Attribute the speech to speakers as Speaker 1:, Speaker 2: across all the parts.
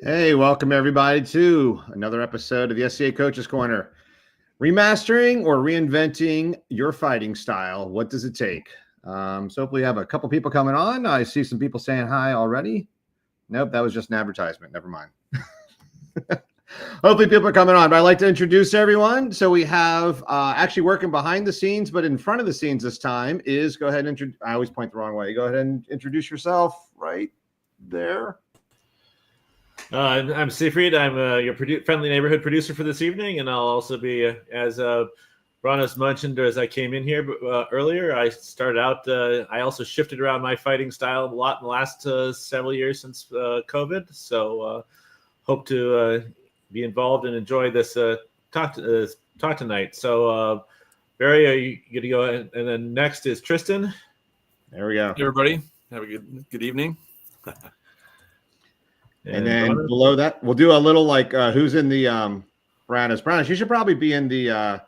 Speaker 1: Hey, welcome everybody to another episode of the SCA Coaches Corner. Remastering or reinventing your fighting style. What does it take? So hopefully you have a couple people coming on. I see some people saying hi already. Nope, that was just an advertisement. Never mind. Hopefully people are coming on, but I'd like to introduce everyone. So we have actually working behind the scenes, but in front of the scenes this time is, go ahead and I always point the wrong way. Go ahead and introduce yourself right there.
Speaker 2: I'm Sivrid. I'm your friendly neighborhood producer for this evening, and I'll also be, as Brannos mentioned as I came in here earlier, I started out, I also shifted around my fighting style a lot in the last several years since COVID, so hope to be involved and enjoy this talk tonight. So, Bari, are you going to go? And then next is Tristan.
Speaker 1: There we go.
Speaker 3: Hey everybody, have a good evening.
Speaker 1: And then below that, we'll do a little like who's in the Brannos. Brannos, you should probably be in the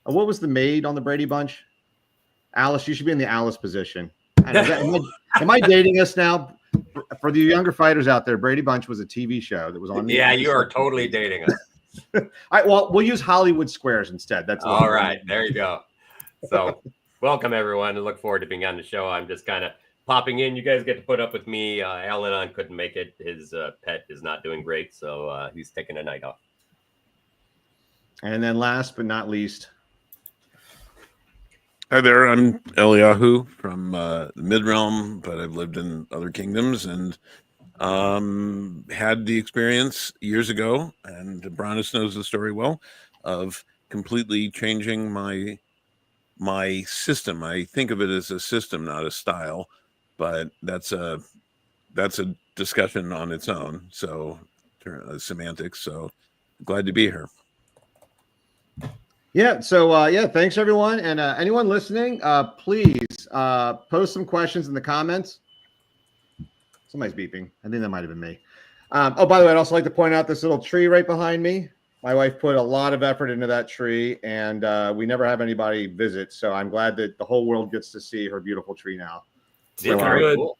Speaker 1: what was the maid on the Brady Bunch? Alice, you should be in the Alice position. Am I dating us now? For the younger fighters out there, Brady Bunch was a TV show that was on.
Speaker 4: Yeah, you are totally dating us.
Speaker 1: All right, well, we'll use Hollywood Squares instead. That's
Speaker 4: all right. There you go. So, welcome everyone, and look forward to being on the show. I'm just kind of popping in. You guys get to put up with me. Alan couldn't make it. His pet is not doing great, so he's taking a night off.
Speaker 1: And then last but not least.
Speaker 5: Hi there, I'm Eliahu from the Mid-Realm, but I've lived in other kingdoms and had the experience years ago, and Brannos knows the story well, of completely changing my system. I think of it as a system, not a style. But that's a discussion on its own. So semantics. So glad to be here.
Speaker 1: Yeah. So yeah, thanks everyone, and anyone listening, please post some questions in the comments. Somebody's beeping. I think that might have been me. Oh, by the way, I'd also like to point out this little tree right behind me. My wife put a lot of effort into that tree, and we never have anybody visit. So I'm glad that the whole world gets to see her beautiful tree now.
Speaker 4: So, very cool.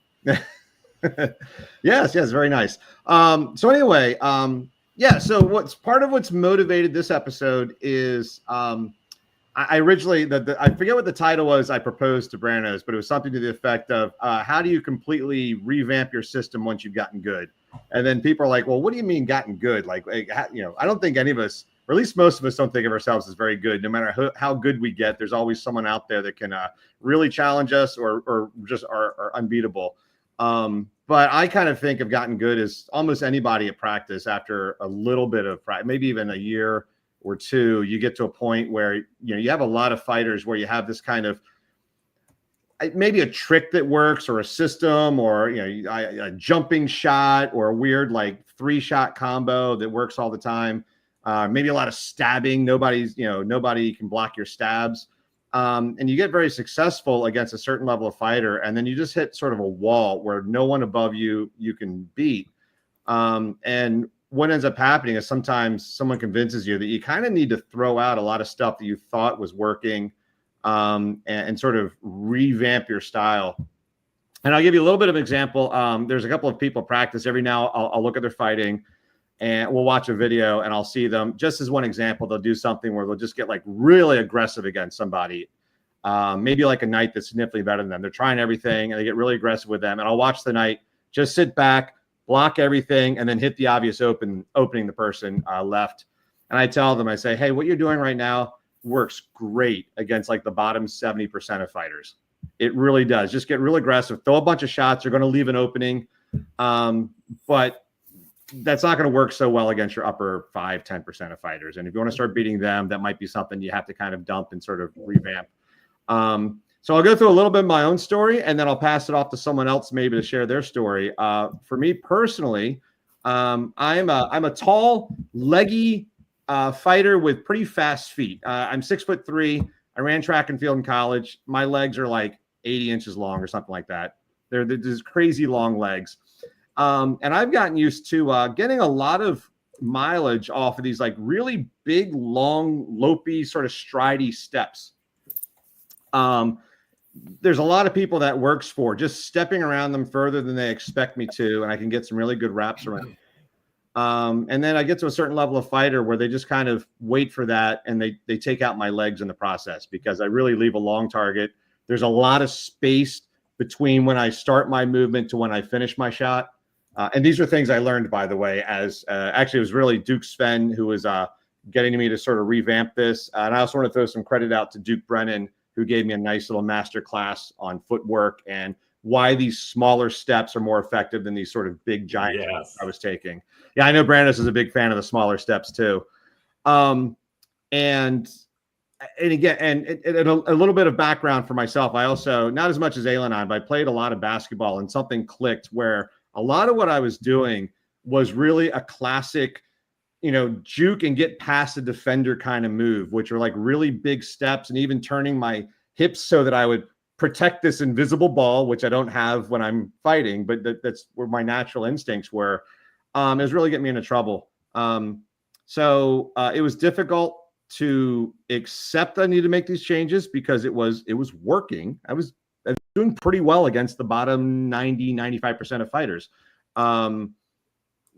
Speaker 1: yes, very nice. So anyway, yeah. So what's motivated this episode is I originally I forget what the title was. I proposed to Brannos, but it was something to the effect of how do you completely revamp your system once you've gotten good? And then people are like, well, what do you mean gotten good? Like I don't think any of us, or at least most of us, don't think of ourselves as very good. No matter how good we get, there's always someone out there that can really challenge us or just are unbeatable. But I kind of think of gotten good as almost anybody at practice after a little bit of practice, maybe even a year or two, you get to a point where you have a lot of fighters where you have this kind of maybe a trick that works or a system or a jumping shot or a weird like 3-shot combo that works all the time. Maybe a lot of stabbing. Nobody can block your stabs. And you get very successful against a certain level of fighter, and then you just hit sort of a wall where no one above you can beat. And what ends up happening is sometimes someone convinces you that you kind of need to throw out a lot of stuff that you thought was working and sort of revamp your style. And I'll give you a little bit of an example. There's a couple of people practice every now. I'll look at their fighting, and we'll watch a video, and I'll see them. Just as one example, they'll do something where they'll just get like really aggressive against somebody, maybe like a knight that's significantly better than them. They're trying everything, and they get really aggressive with them. And I'll watch the knight just sit back, block everything, and then hit the obvious opening the person left. And I tell them, I say, hey, what you're doing right now works great against like the bottom 70% of fighters. It really does. Just get real aggressive, throw a bunch of shots. You're going to leave an opening, but that's not going to work so well against your upper 5-10% of fighters. And if you want to start beating them, that might be something you have to kind of dump and sort of revamp. So I'll go through a little bit of my own story, and then I'll pass it off to someone else maybe to share their story. For me personally, I'm a tall, leggy fighter with pretty fast feet. I'm 6'3". I ran track and field in college. My legs are like 80 inches long or something like that. They're just crazy long legs. And I've gotten used to getting a lot of mileage off of these like really big, long, lopey, sort of stridey steps. There's a lot of people that works for just stepping around them further than they expect me to, and I can get some really good wraps around. And then I get to a certain level of fighter where they just kind of wait for that, and they take out my legs in the process, because I really leave a long target. There's a lot of space between when I start my movement to when I finish my shot. And these are things I learned, by the way, as actually it was really Duke Sven who was getting me to sort of revamp this. And I also want to throw some credit out to Duke Brennan, who gave me a nice little master class on footwork and why these smaller steps are more effective than these sort of big giant steps I was taking. Yeah, I know Brannos is a big fan of the smaller steps too. And again, and a little bit of background for myself. I also, not as much as Eliahu, but I played a lot of basketball, and something clicked where a lot of what I was doing was really a classic, juke and get past the defender kind of move, which are like really big steps, and even turning my hips so that I would protect this invisible ball, which I don't have when I'm fighting, but that's where my natural instincts were. It was really getting me into trouble. So it was difficult to accept that I needed to make these changes, because it was working. I was doing pretty well against the bottom 95% of fighters. But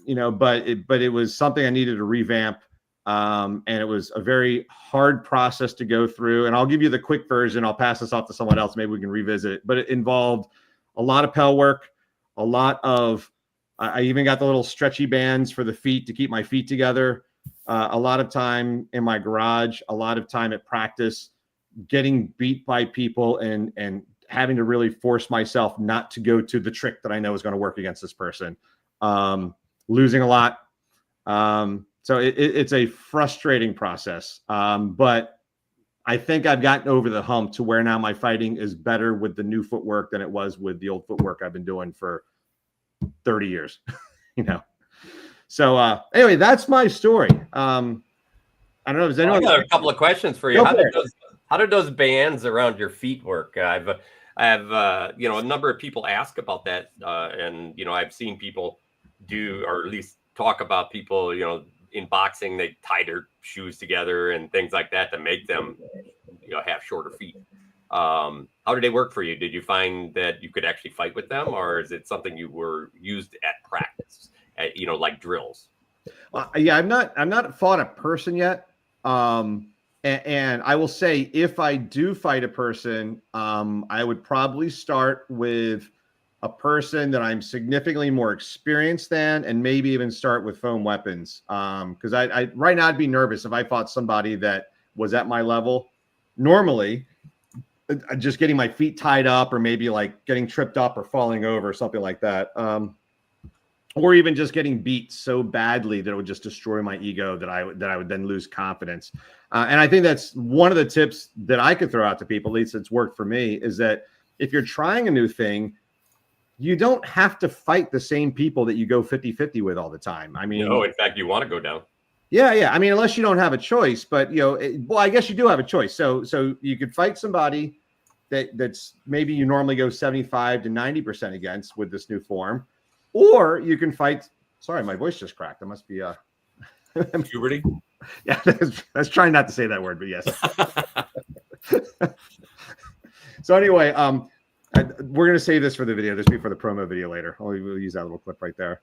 Speaker 1: it was something I needed to revamp. And it was a very hard process to go through. And I'll give you the quick version. I'll pass this off to someone else. Maybe we can revisit it. But it involved a lot of pel work, a lot of, I even got the little stretchy bands for the feet to keep my feet together. A lot of time in my garage, a lot of time at practice, getting beat by people and having to really force myself not to go to the trick that I know is going to work against this person. Losing a lot. So it's a frustrating process. But I think I've gotten over the hump to where now my fighting is better with the new footwork than it was with the old footwork I've been doing for 30 years, So anyway, that's my story. I don't know. Does anyone?
Speaker 4: I got a couple of questions for you. How did those bands around your feet work? I have a number of people ask about that, and I've seen people do, or at least talk about people, in boxing, they tie their shoes together and things like that to make them, have shorter feet. How did they work for you? Did you find that you could actually fight with them, or is it something you were used at practice, like drills?
Speaker 1: Yeah, I've not fought a person yet. And I will say, if I do fight a person, I would probably start with a person that I'm significantly more experienced than, and maybe even start with foam weapons. Because I right now I'd be nervous if I fought somebody that was at my level. Normally, just getting my feet tied up, or maybe like getting tripped up or falling over or something like that. Or even just getting beat so badly that it would just destroy my ego that I would then lose confidence. And I think that's one of the tips that I could throw out to people, at least it's worked for me, is that if you're trying a new thing, you don't have to fight the same people that you go 50-50 with all the time. I mean,
Speaker 4: no, in fact, you want to go down.
Speaker 1: Yeah. I mean, unless you don't have a choice, but I guess you do have a choice. So you could fight somebody that's maybe you normally go 75 to 90% against with this new form, or you can fight. Sorry, my voice just cracked. That must be
Speaker 3: puberty.
Speaker 1: Yeah, let's try not to say that word, but yes. So anyway, we're going to save this for the video. This will be for the promo video later. We'll use that little clip right there.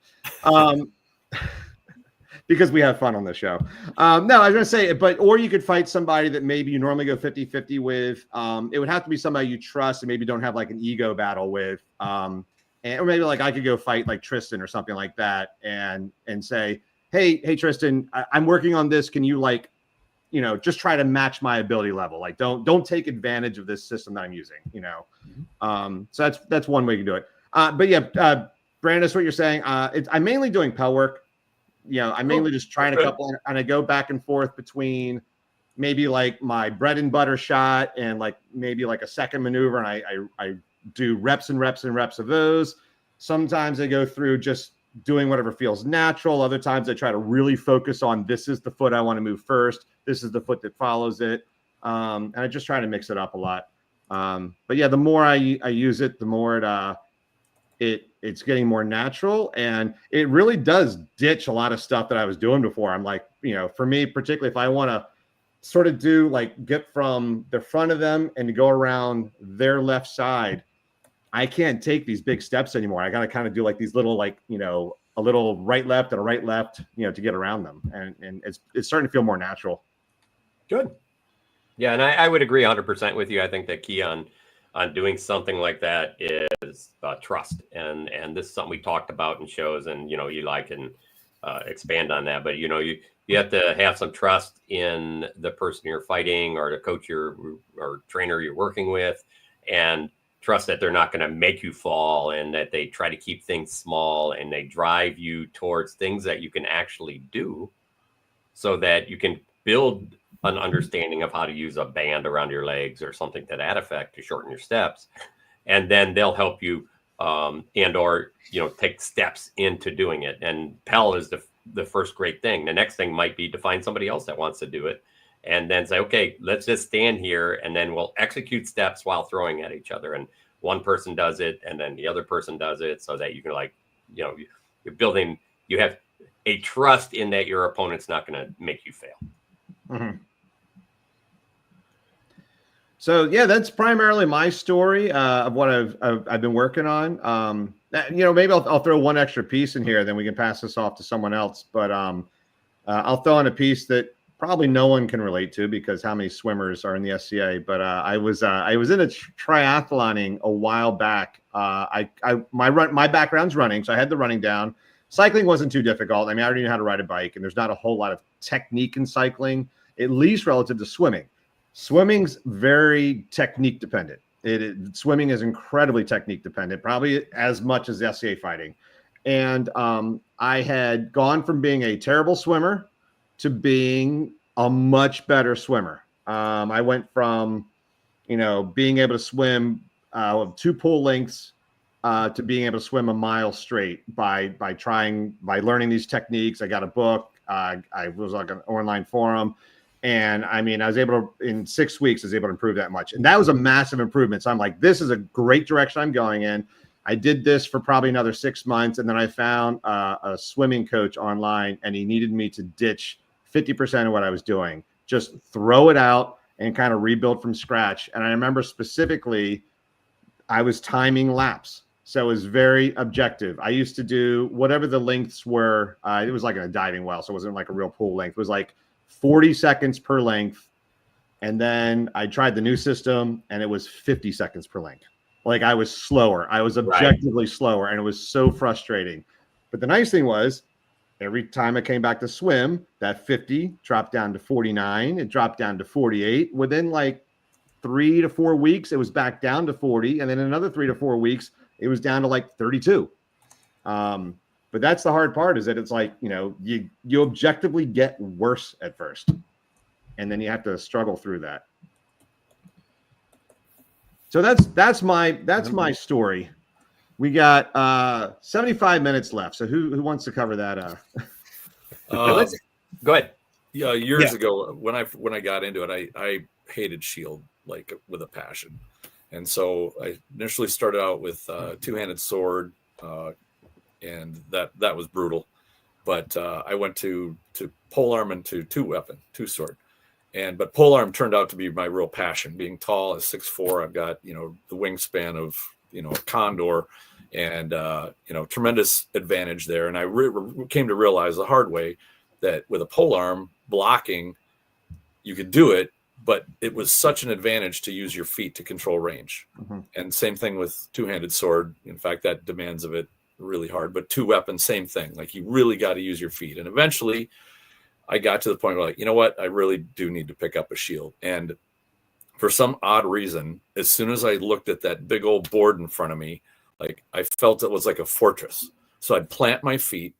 Speaker 1: Because we have fun on this show. No, I was going to say, or you could fight somebody that maybe you normally go 50-50 with. It would have to be somebody you trust and maybe don't have like an ego battle with. Or maybe like I could go fight like Tristan or something like that and say, hey, Tristan, I'm working on this. Can you just try to match my ability level? Like, don't take advantage of this system that I'm using, So that's one way you can do it. But yeah, Brannos, what you're saying, I'm mainly doing pel work. I'm mainly just trying a couple, and I go back and forth between maybe like my bread and butter shot and like maybe like a second maneuver. And I do reps and reps and reps of those. Sometimes I go through just doing whatever feels natural. Other times I try to really focus on, this is the foot I want to move first. This is the foot that follows it. And I just try to mix it up a lot. But yeah, the more I use it, the more it's getting more natural, and it really does ditch a lot of stuff that I was doing before. I'm like, for me, particularly if I want to sort of do like get from the front of them and to go around their left side, I can't take these big steps anymore. I got to kind of do like these little, a little right left and a right left, to get around them, and it's starting to feel more natural.
Speaker 4: Good. Yeah, and I would agree 100% with you. I think the key on doing something like that is trust, and this is something we talked about in shows, and Eli can expand on that. But you have to have some trust in the person you're fighting, or the coach or trainer you're working with, and trust that they're not going to make you fall, and that they try to keep things small, and they drive you towards things that you can actually do, so that you can build an understanding of how to use a band around your legs or something to that effect to shorten your steps. And then they'll help you or take steps into doing it. And Pell is the first great thing. The next thing might be to find somebody else that wants to do it, and then say, okay, let's just stand here, and then we'll execute steps while throwing at each other. And one person does it, and then the other person does it, so that you can you're building, you have a trust in that your opponent's not going to make you fail.
Speaker 1: Mm-hmm. So yeah, that's primarily my story of what I've been working on. Maybe I'll throw one extra piece in here, then we can pass this off to someone else. But I'll throw in a piece that probably no one can relate to, because how many swimmers are in the SCA? But I was in a triathloning a while back. My background's running, so I had the running down. Cycling wasn't too difficult. I mean, I already knew how to ride a bike, and there's not a whole lot of technique in cycling, at least relative to swimming. Swimming's very technique dependent. Swimming is incredibly technique dependent, probably as much as the SCA fighting. And I had gone from being a terrible swimmer to being a much better swimmer. I went from, being able to swim 2 pool lengths to being able to swim a mile straight by learning these techniques. I got a book. I was like an online forum. And I mean, in 6 weeks, I was able to improve that much. And that was a massive improvement. So I'm like, this is a great direction I'm going in. I did this for probably another 6 months. And then I found a swimming coach online, and he needed me to ditch 50% of what I was doing, just throw it out and kind of rebuild from scratch. And I remember specifically, I was timing laps. So it was very objective. I used to do whatever the lengths were. It was like in a diving well, so it wasn't like a real pool length. It was like 40 seconds per length. And then I tried the new system, and it was 50 seconds per length. Like, I was slower. I was objectively slower, and it was so frustrating. But the nice thing was, every time I came back to swim, that 50 dropped down to 49. It dropped down to 48. Within like 3 to 4 weeks, it was back down to 40. And then another 3 to 4 weeks, it was down to like 32. But that's the hard part, is that it's like, you objectively get worse at first, and then you have to struggle through that. So that's my story. We got 75 minutes left. So who wants to cover that?
Speaker 4: Go ahead.
Speaker 3: Yeah, years ago when I got into it, I hated Shield like with a passion. And so I initially started out with two-handed sword, and that was brutal. But I went to polearm and to two sword. But polearm turned out to be my real passion. Being tall at 6'4", I've got, the wingspan of, a condor, and, tremendous advantage there. And I came to realize the hard way that with a polearm blocking, you could do it, but it was such an advantage to use your feet to control range. Mm-hmm. And same thing with two-handed sword. In fact, that demands of it really hard, but two weapons, same thing. Like, you really got to use your feet. And eventually I got to the point where, like, you know what, I really do need to pick up a shield. And for some odd reason, as soon as I looked at that big old board in front of me, like, I felt it was like a fortress. So I'd plant my feet,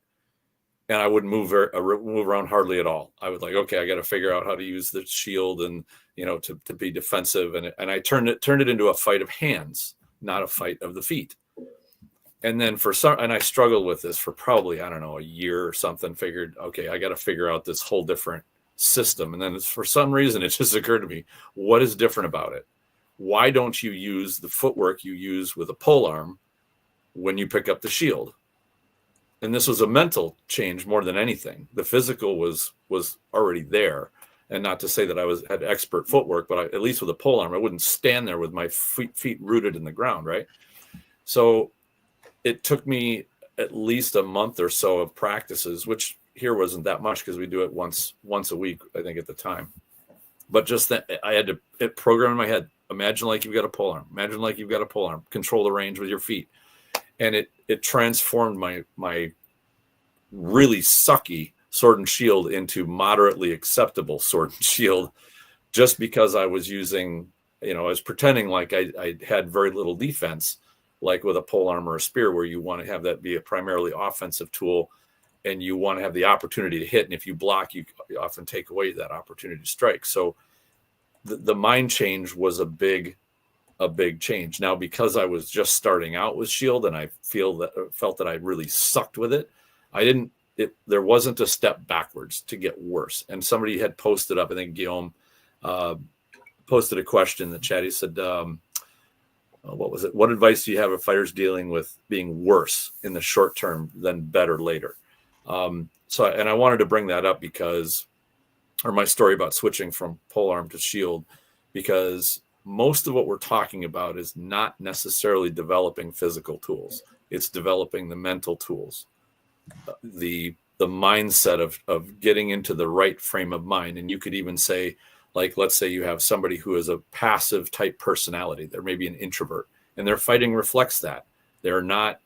Speaker 3: and I wouldn't move around hardly at all. I was like, okay, I got to figure out how to use the shield and, to be defensive. And I turned it into a fight of hands, not a fight of the feet. And then I struggled with this for probably, I don't know, a year or something. Figured, okay, I got to figure out this whole different system. And then for some reason, it just occurred to me, what is different about it? Why don't you use the footwork you use with a polearm when you pick up the shield? And this was a mental change more than anything. The physical was already there. And not to say that I had expert footwork, but at least with a polearm, I wouldn't stand there with my feet rooted in the ground, right? So it took me at least a month or so of practices, which here wasn't that much because we do it once a week, I think, at the time. But just that, I had to program in my head, imagine like you've got a pole arm, imagine like you've got a pole arm, control the range with your feet. And it transformed my really sucky sword and shield into moderately acceptable sword and shield, just because I was using, I was pretending like I had very little defense, like with a pole arm or a spear, where you want to have that be a primarily offensive tool, and you want to have the opportunity to hit. And if you block, you often take away that opportunity to strike. So the mind change was a big change. Now, because I was just starting out with shield and I felt that I really sucked with it, there wasn't a step backwards to get worse. And somebody had posted up, I think Guillaume posted a question in the chat. He said, what was it? What advice do you have of fighters dealing with being worse in the short term than better later? And I wanted to bring that up or my story about switching from polearm to shield, because most of what we're talking about is not necessarily developing physical tools. It's developing the mental tools, the mindset of getting into the right frame of mind. And you could even say, like, let's say you have somebody who is a passive type personality. They're maybe an introvert, and their fighting reflects that. They're not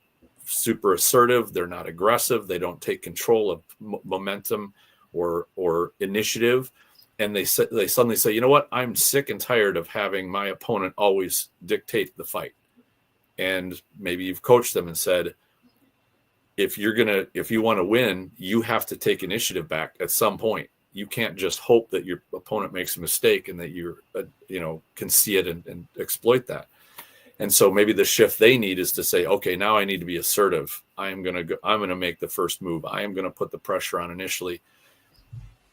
Speaker 3: super assertive. They're not aggressive. They don't take control of momentum or initiative. And they suddenly say, you know what? I'm sick and tired of having my opponent always dictate the fight. And maybe you've coached them and said, if you want to win, you have to take initiative back at some point. You can't just hope that your opponent makes a mistake and that you can see it and exploit that. And so maybe the shift they need is to say, okay, now I need to be assertive. I'm going to make the first move. I am going to put the pressure on initially.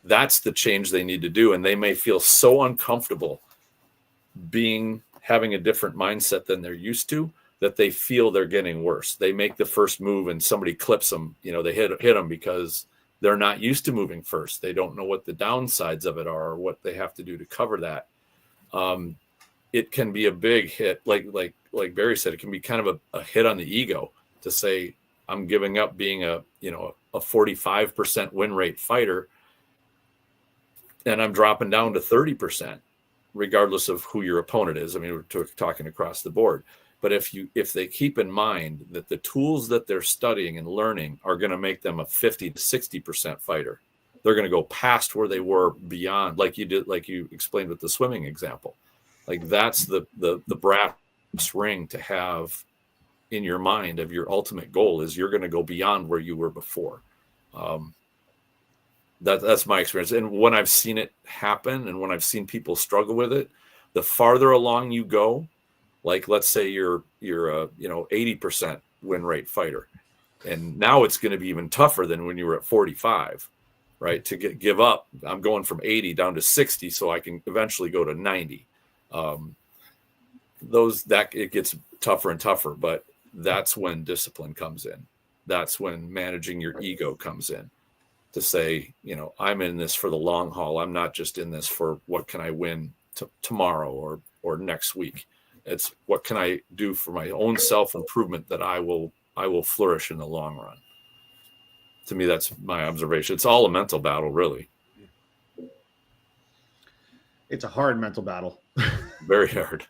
Speaker 3: That's the change they need to do. And they may feel so uncomfortable having a different mindset than they're used to, that they feel they're getting worse. They make the first move and somebody clips them. They hit them because they're not used to moving first. They don't know what the downsides of it are or what they have to do to cover that. It can be a big hit. Like Bari said, it can be kind of a hit on the ego to say, I'm giving up being a 45% win rate fighter, and I'm dropping down to 30%, regardless of who your opponent is. I mean, we're talking across the board. But if they keep in mind that the tools that they're studying and learning are going to make them a 50 to 60% fighter, they're going to go past where they were beyond, like you explained with the swimming example. Like, that's the brass ring to have in your mind of your ultimate goal, is you're going to go beyond where you were before. That's my experience. And when I've seen it happen and when I've seen people struggle with it, the farther along you go, like, let's say you're a 80% win rate fighter, and now it's going to be even tougher than when you were at 45, right? To give up, I'm going from 80 down to 60, so I can eventually go to 90. It gets tougher and tougher, but that's when discipline comes in. That's when managing your ego comes in, to say, I'm in this for the long haul. I'm not just in this for what can I win tomorrow or next week. It's what can I do for my own self-improvement that I will flourish in the long run. To me, that's my observation. It's all a mental battle, really.
Speaker 1: It's a hard mental battle.
Speaker 3: Very hard.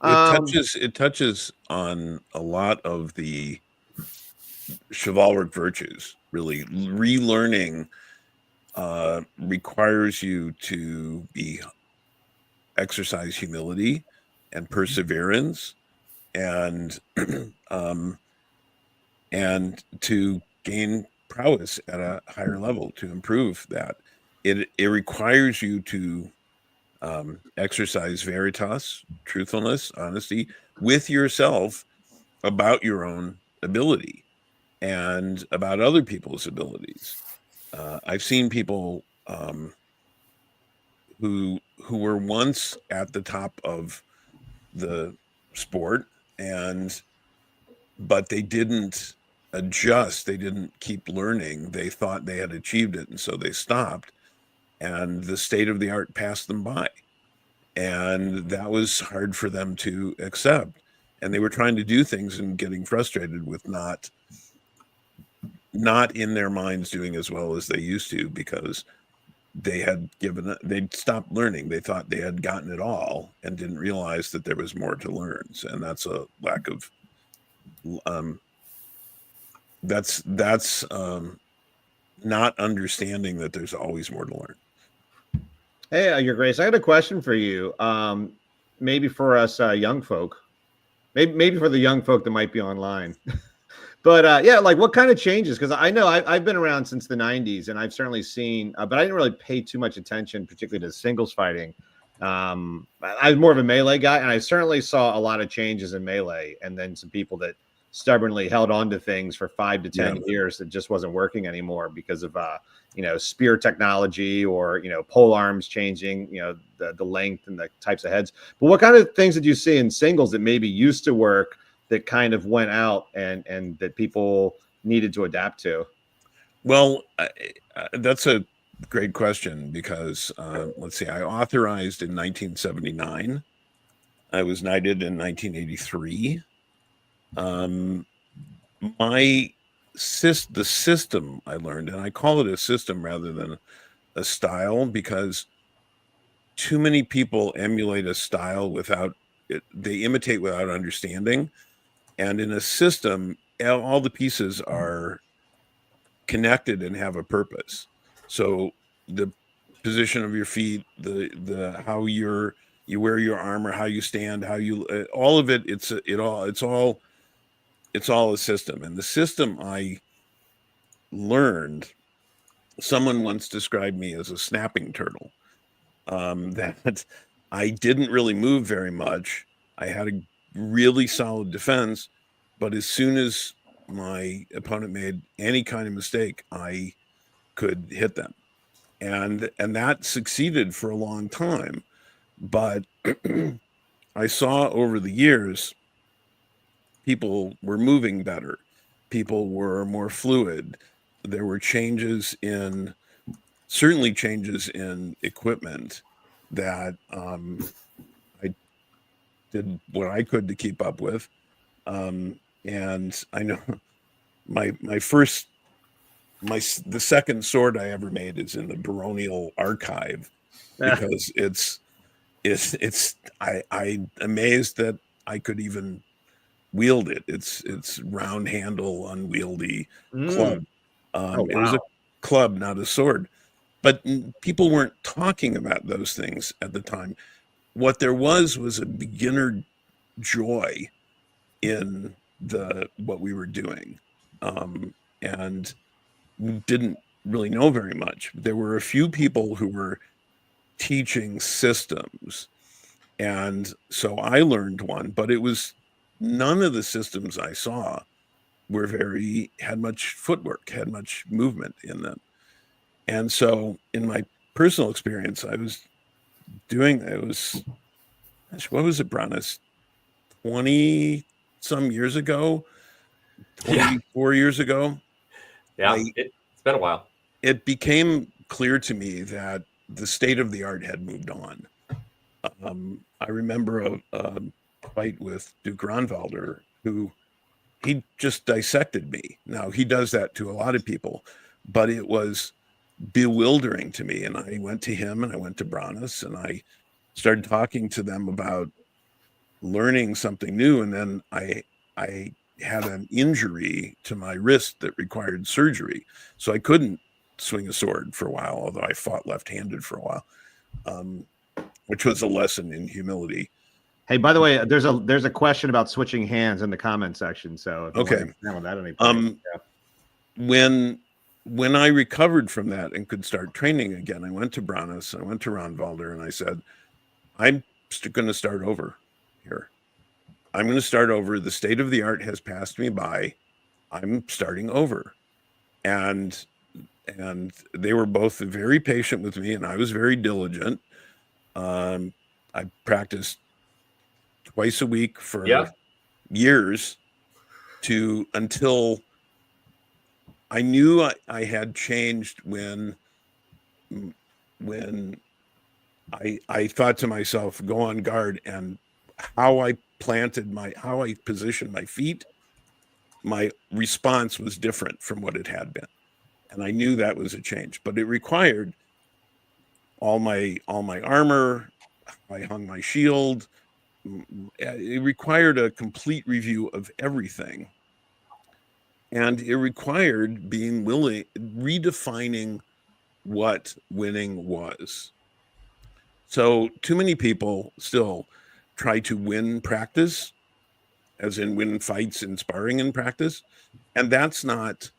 Speaker 5: It touches on a lot of the chivalric virtues. Really, relearning requires you to exercise humility and perseverance, and to gain prowess at a higher level, to improve that. It requires you to exercise veritas, truthfulness, honesty with yourself about your own ability and about other people's abilities. I've seen people who were once at the top of the sport, but they didn't adjust. They didn't keep learning. They thought they had achieved it, and so they stopped, and the state of the art passed them by. And that was hard for them to accept. and they were trying to do things and getting frustrated with not in their minds doing as well as they used to, because they'd stopped learning. They thought they had gotten it all and didn't realize that there was more to learn. And that's a lack of, that's not understanding that there's always more to learn.
Speaker 1: Hey, Your Grace, I had a question for you. Maybe for us young folk, maybe for the young folk that might be online. But yeah, like what kind of changes? Because I know I've been around since the 90s, and I've certainly seen, but I didn't really pay too much attention, particularly to singles fighting. I was more of a melee guy, and I certainly saw a lot of changes in melee, and then some people that stubbornly held on to things for 5 to 10 years that just wasn't working anymore because of spear technology, or pole arms changing, the length and the types of heads. But what kind of things did you see in singles that maybe used to work that kind of went out and that people needed to adapt to?
Speaker 5: Well, that's a great question, because let's see, I authorized in 1979. I was knighted in 1983. The system I learned, and I call it a system rather than a style, because too many people emulate a style without it. They imitate without understanding. And in a system, all the pieces are connected and have a purpose. So the position of your feet, the how you wear your armor, how you stand, how you all of it, it's all a system. And the system I learned, someone once described me as a snapping turtle, that I didn't really move very much. I had a really solid defense, but as soon as my opponent made any kind of mistake, I could hit them. And that succeeded for a long time. But I saw over the years, people were moving better. People were more fluid. There were certainly changes in equipment that I did what I could to keep up with. And I know the second sword I ever made is in the baronial archive, because I'm amazed that I could even wield it. It's round handle, unwieldy club.
Speaker 1: Wow.
Speaker 5: It was a club, not a sword. But people weren't talking about those things at the time. What there was a beginner joy in what we were doing, and we didn't really know very much. There were a few people who were teaching systems, and so I learned one, but it was none of the systems I saw had much footwork, had much movement in them. And so in my personal experience, what was it, Brannos? 20 some years ago, 24 years ago.
Speaker 4: Yeah, it's been a while.
Speaker 5: It became clear to me that the state of the art had moved on. I remember a fight with Duke Ronvalder, who he just dissected me. Now, he does that to a lot of people, but it was bewildering to me. And I went to him, and I went to Brannos, and I started talking to them about learning something new. And then I had an injury to my wrist that required surgery, so I couldn't swing a sword for a while, although I fought left-handed for a while, which was a lesson in humility.
Speaker 1: Hey, by the way, there's a question about switching hands in the comment section. So if you want to handle that any point,
Speaker 5: When I recovered from that and could start training again, I went to Brannos, I went to Ronvalder, and I said, I'm going to start over here. I'm going to start over. The state of the art has passed me by. I'm starting over. And they were both very patient with me, and I was very diligent. I practiced twice a week for years until I knew I had changed when I thought to myself, go on guard and how I positioned my feet, my response was different from what it had been. And I knew that was a change, but it required all my armor. I hung my shield. It required a complete review of everything. And it required being willing, redefining what winning was. So too many people still try to win practice, as in win fights and sparring in practice. And that's not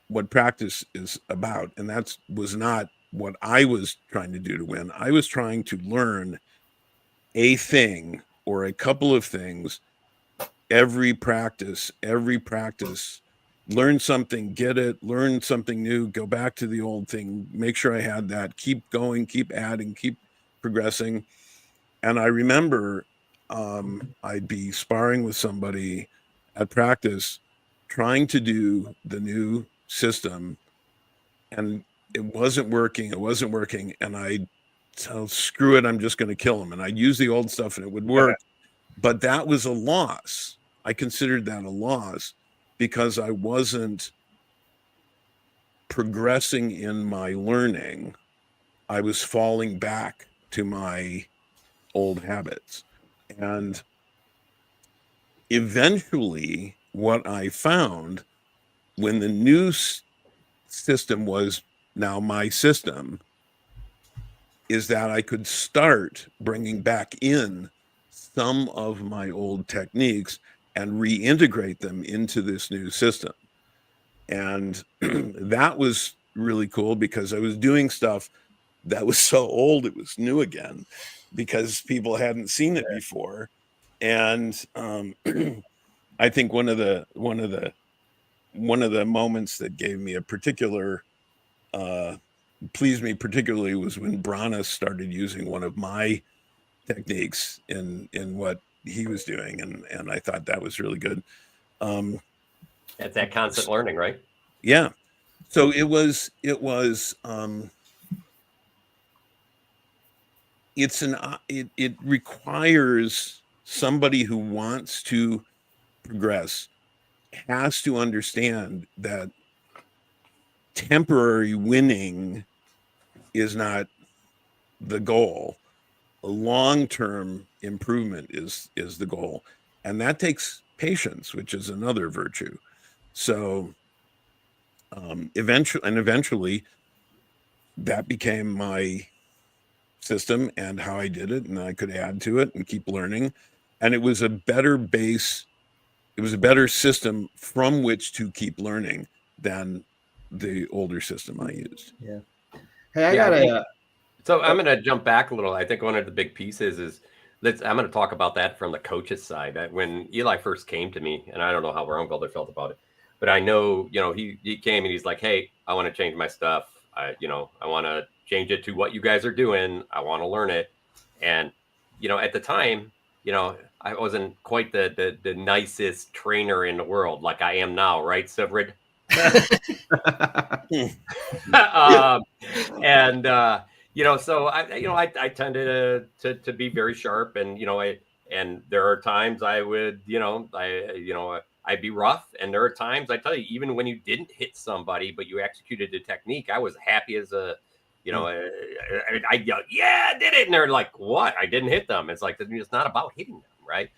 Speaker 5: what practice is about. And that was not what I was trying to do to win. I was trying to learn a thing or a couple of things every practice, learn something, get it, learn something new, go back to the old thing, make sure I had that, keep going, keep adding, keep progressing. And I remember I'd be sparring with somebody at practice trying to do the new system, and it wasn't working. And I'd tell, screw it, I'm just going to kill him. And I'd use the old stuff and it would work. But that was a loss. I considered that a loss because I wasn't progressing in my learning. I was falling back to my old habits. And eventually, what I found when the new system was now my system is that I could start bringing back in some of my old techniques and reintegrate them into this new system. And that was really cool because I was doing stuff that was so old it was new again because people hadn't seen it before. And I think one of the moments that gave me a particular pleased me particularly was when Brannos started using one of my techniques in what he was doing, and I thought that was really good.
Speaker 4: It's that constant learning, right?
Speaker 5: Yeah. So it requires somebody who wants to progress has to understand that temporary winning is not the goal. A long-term improvement is the goal, and that takes patience, which is another virtue. So eventually that became my system and how I did it, and I could add to it and keep learning, and it was a better base. It was a better system from which to keep learning than the older system I used.
Speaker 1: Yeah. Hey, I got
Speaker 4: So I'm going to jump back a little. I think one of the big pieces is I'm going to talk about that from the coach's side. When Eli first came to me, and I don't know how Ron Golder felt about it, but I know, he came and he's like, hey, I want to change my stuff. I want to change it to what you guys are doing. I want to learn it. And, at the time, I wasn't quite the nicest trainer in the world like I am now, right, Sivrid? So I tended to be very sharp, and and there are times I would I'd be rough, and there are times I tell you, even when you didn't hit somebody but you executed the technique, I was happy as a I yell, yeah, I did it, and they're like, what? I didn't hit them. It's like, it's not about hitting them, right?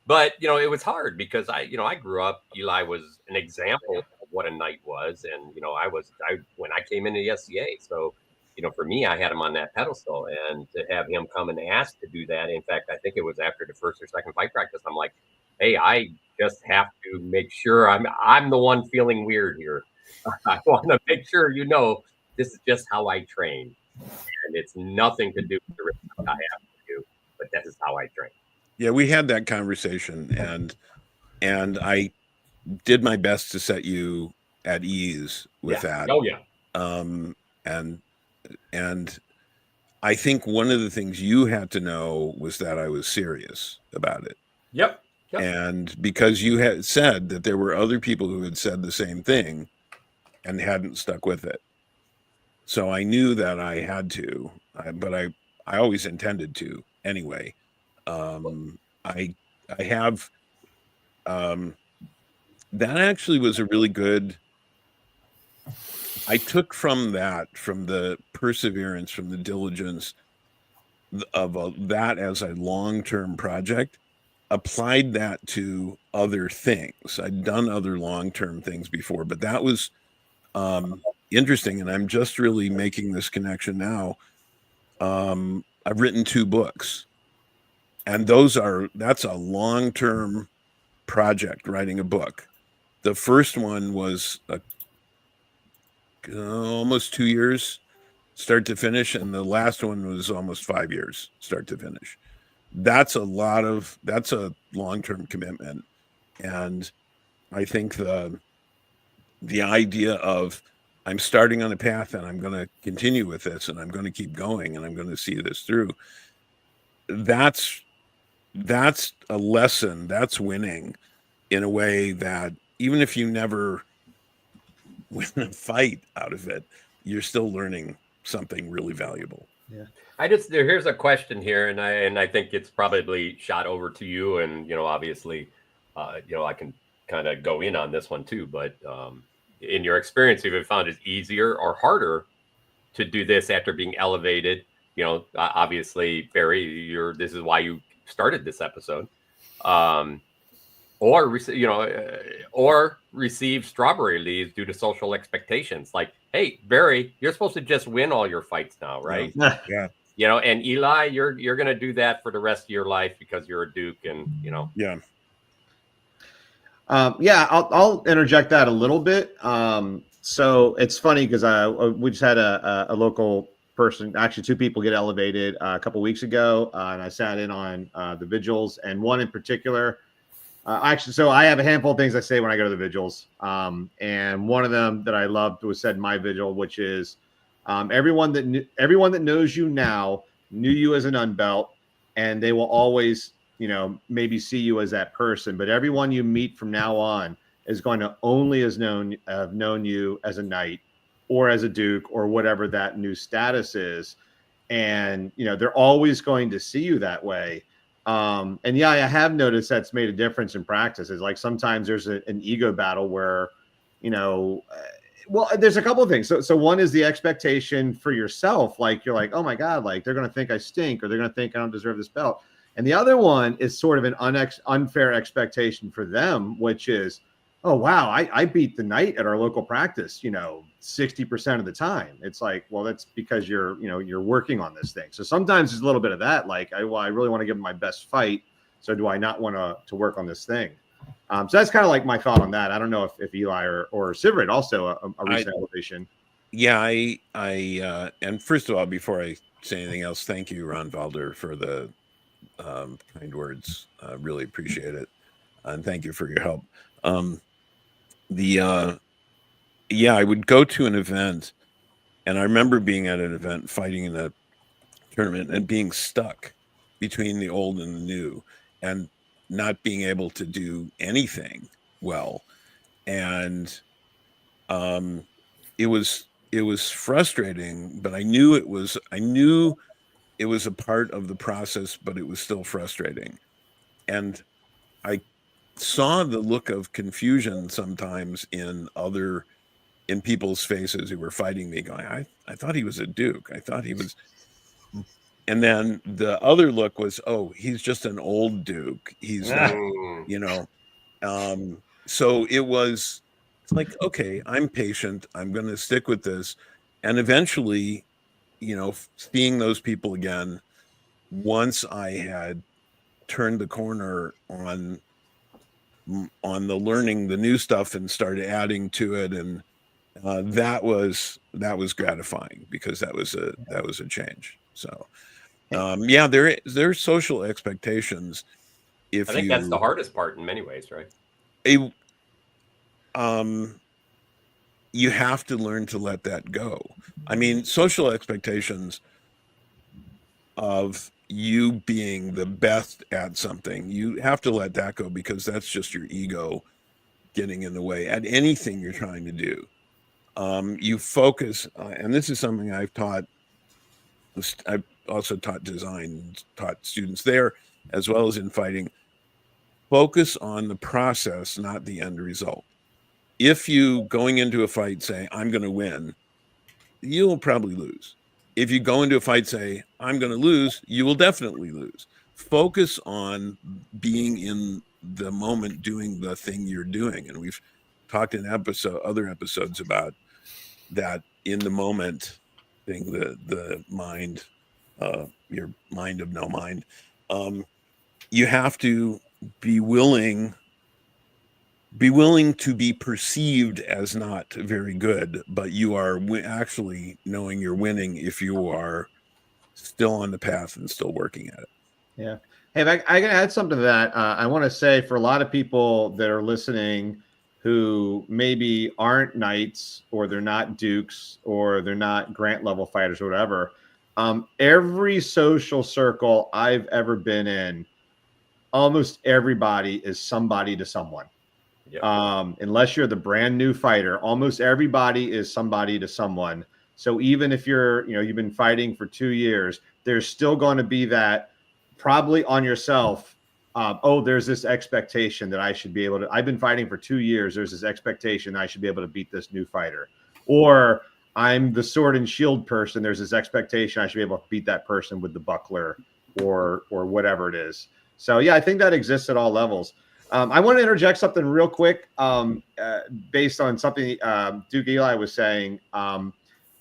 Speaker 4: But it was hard because I grew up. Eli was an example of what a knight was, and when I came into the SCA, so for me, I had him on that pedestal, and to have him come and ask to do that. In fact, I think it was after the first or second fight practice. I'm like, hey, I just have to make sure I'm the one feeling weird here. I want to make sure this is just how I train, and it's nothing to do with the risk I have to do, but this is how I train.
Speaker 5: Yeah, we had that conversation, and I did my best to set you at ease with that.
Speaker 4: Oh yeah.
Speaker 5: And I think one of the things you had to know was that I was serious about it.
Speaker 4: Yep.
Speaker 5: And because you had said that there were other people who had said the same thing and hadn't stuck with it. So I knew that I had to, but I always intended to anyway. I have that actually was a really good. I took from the perseverance, from the diligence of that as a long-term project, applied that to other things. I'd done other long-term things before, but that was interesting. And I'm just really making this connection now. I've written 2 books, and that's a long-term project, writing a book. The first one was almost 2 years start to finish, and the last one was almost 5 years start to finish. That's a long-term commitment. And I think the idea of I'm starting on a path and I'm going to continue with this and I'm going to keep going and I'm going to see this through, that's a lesson. That's winning in a way that even if you never win a fight out of it, you're still learning something really valuable.
Speaker 1: Yeah.
Speaker 4: Here's a question here, and I think it's probably shot over to you, and obviously, I can kind of go in on this one too. But in your experience, have you found it easier or harder to do this after being elevated? Obviously, Barry, this is why you started this episode. Or receive strawberry leaves due to social expectations. Like, hey, Barry, you're supposed to just win all your fights now, right?
Speaker 5: Yeah.
Speaker 4: And Eli, you're going to do that for the rest of your life because you're a Duke, and
Speaker 5: Yeah.
Speaker 1: I'll interject that a little bit. So it's funny because we just had a local person, actually 2 people get elevated a couple weeks ago, and I sat in on the vigils, and one in particular. So I have a handful of things I say when I go to the vigils, and one of them that I loved was said in my vigil, which is everyone that knows you now knew you as an unbelt, and they will always maybe see you as that person, but everyone you meet from now on is going to only have known you as a knight or as a duke or whatever that new status is, and they're always going to see you that way. And yeah, I have noticed that's made a difference in practice. It's like sometimes there's an ego battle where, well, there's a couple of things. So one is the expectation for yourself. Like you're like, oh my God, like they're going to think I stink, or they're going to think I don't deserve this belt. And the other one is sort of an unfair expectation for them, which is, oh, wow, I beat the knight at our local practice, 60% of the time. It's like, well, that's because you're working on this thing. So sometimes there's a little bit of that, like, I really want to give them my best fight. So do I not want to work on this thing? So that's kind of like my thought on that. I don't know if Eli or Sivrid also a recent elevation.
Speaker 5: Yeah, I and first of all, before I say anything else, thank you, Ron Valder, for the kind words. Really appreciate it, and thank you for your help. I would go to an event, and I remember being at an event, fighting in a tournament, and being stuck between the old and the new, and not being able to do anything well, and it was frustrating. But I knew it was a part of the process, but it was still frustrating, and I saw the look of confusion sometimes in people's faces who were fighting me, going, I thought he was a duke. I thought he was. And then the other look was, oh, he's just an old duke. He's not, so it's like, okay, I'm patient. I'm going to stick with this. And eventually, seeing those people again, once I had turned the corner on the learning the new stuff and started adding to it, and that was gratifying, because that was a change. So there's social expectations.
Speaker 4: I think that's the hardest part in many ways, right?
Speaker 5: You have to learn to let that go. I mean, social expectations of you being the best at something, you have to let that go, because that's just your ego getting in the way at anything you're trying to do. You focus, and this is something I've taught. I've also taught design, taught students there. as well as in fighting, focus on the process, not the end result. If you going into a fight say, I'm going to win, you'll probably lose. If you go into a fight say, I'm going to lose, you will definitely lose. Focus on being in the moment, doing the thing you're doing. And we've talked in other episodes about that in the moment thing, the mind, your mind of no mind. You have to be willing to be perceived as not very good, but you are actually knowing you're winning if you are still on the path and still working at it.
Speaker 1: Yeah. Hey, if I can add something to that. I want to say for a lot of people that are listening who maybe aren't knights, or they're not dukes, or they're not grant level fighters or whatever, every social circle I've ever been in, almost everybody is somebody to someone.
Speaker 4: Yep.
Speaker 1: Unless you're the brand new fighter, almost everybody is somebody to someone. So even if you've been fighting for 2 years, there's still going to be that probably on yourself. There's this expectation that I should be able to, I've been fighting for 2 years. There's this expectation I should be able to beat this new fighter, or I'm the sword and shield person. There's this expectation I should be able to beat that person with the buckler or whatever it is. So yeah, I think that exists at all levels. I want to interject something real quick based on something Duke Eli was saying.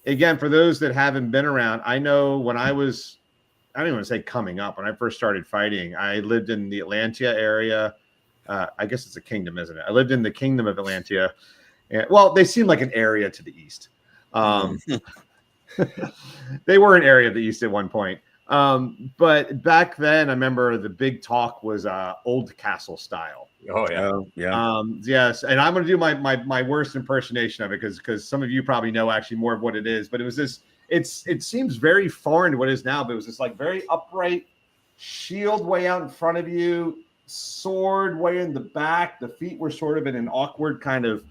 Speaker 1: Again, for those that haven't been around, I know when I don't even want to say coming up, when I first started fighting, I lived in the Atlantia area. I guess it's a kingdom, isn't it? I lived in the kingdom of Atlantia. And, well, they seem like an area to the east. They were an area of the east at one point. But back then, I remember the big talk was old castle style.
Speaker 4: Oh yeah.
Speaker 5: Yeah.
Speaker 1: Yes, and I'm going to do my worst impersonation of it because some of you probably know actually more of what it is. But it was this. It seems very foreign to what it is now, but it was this like very upright shield way out in front of you, sword way in the back. The feet were sort of in an awkward kind of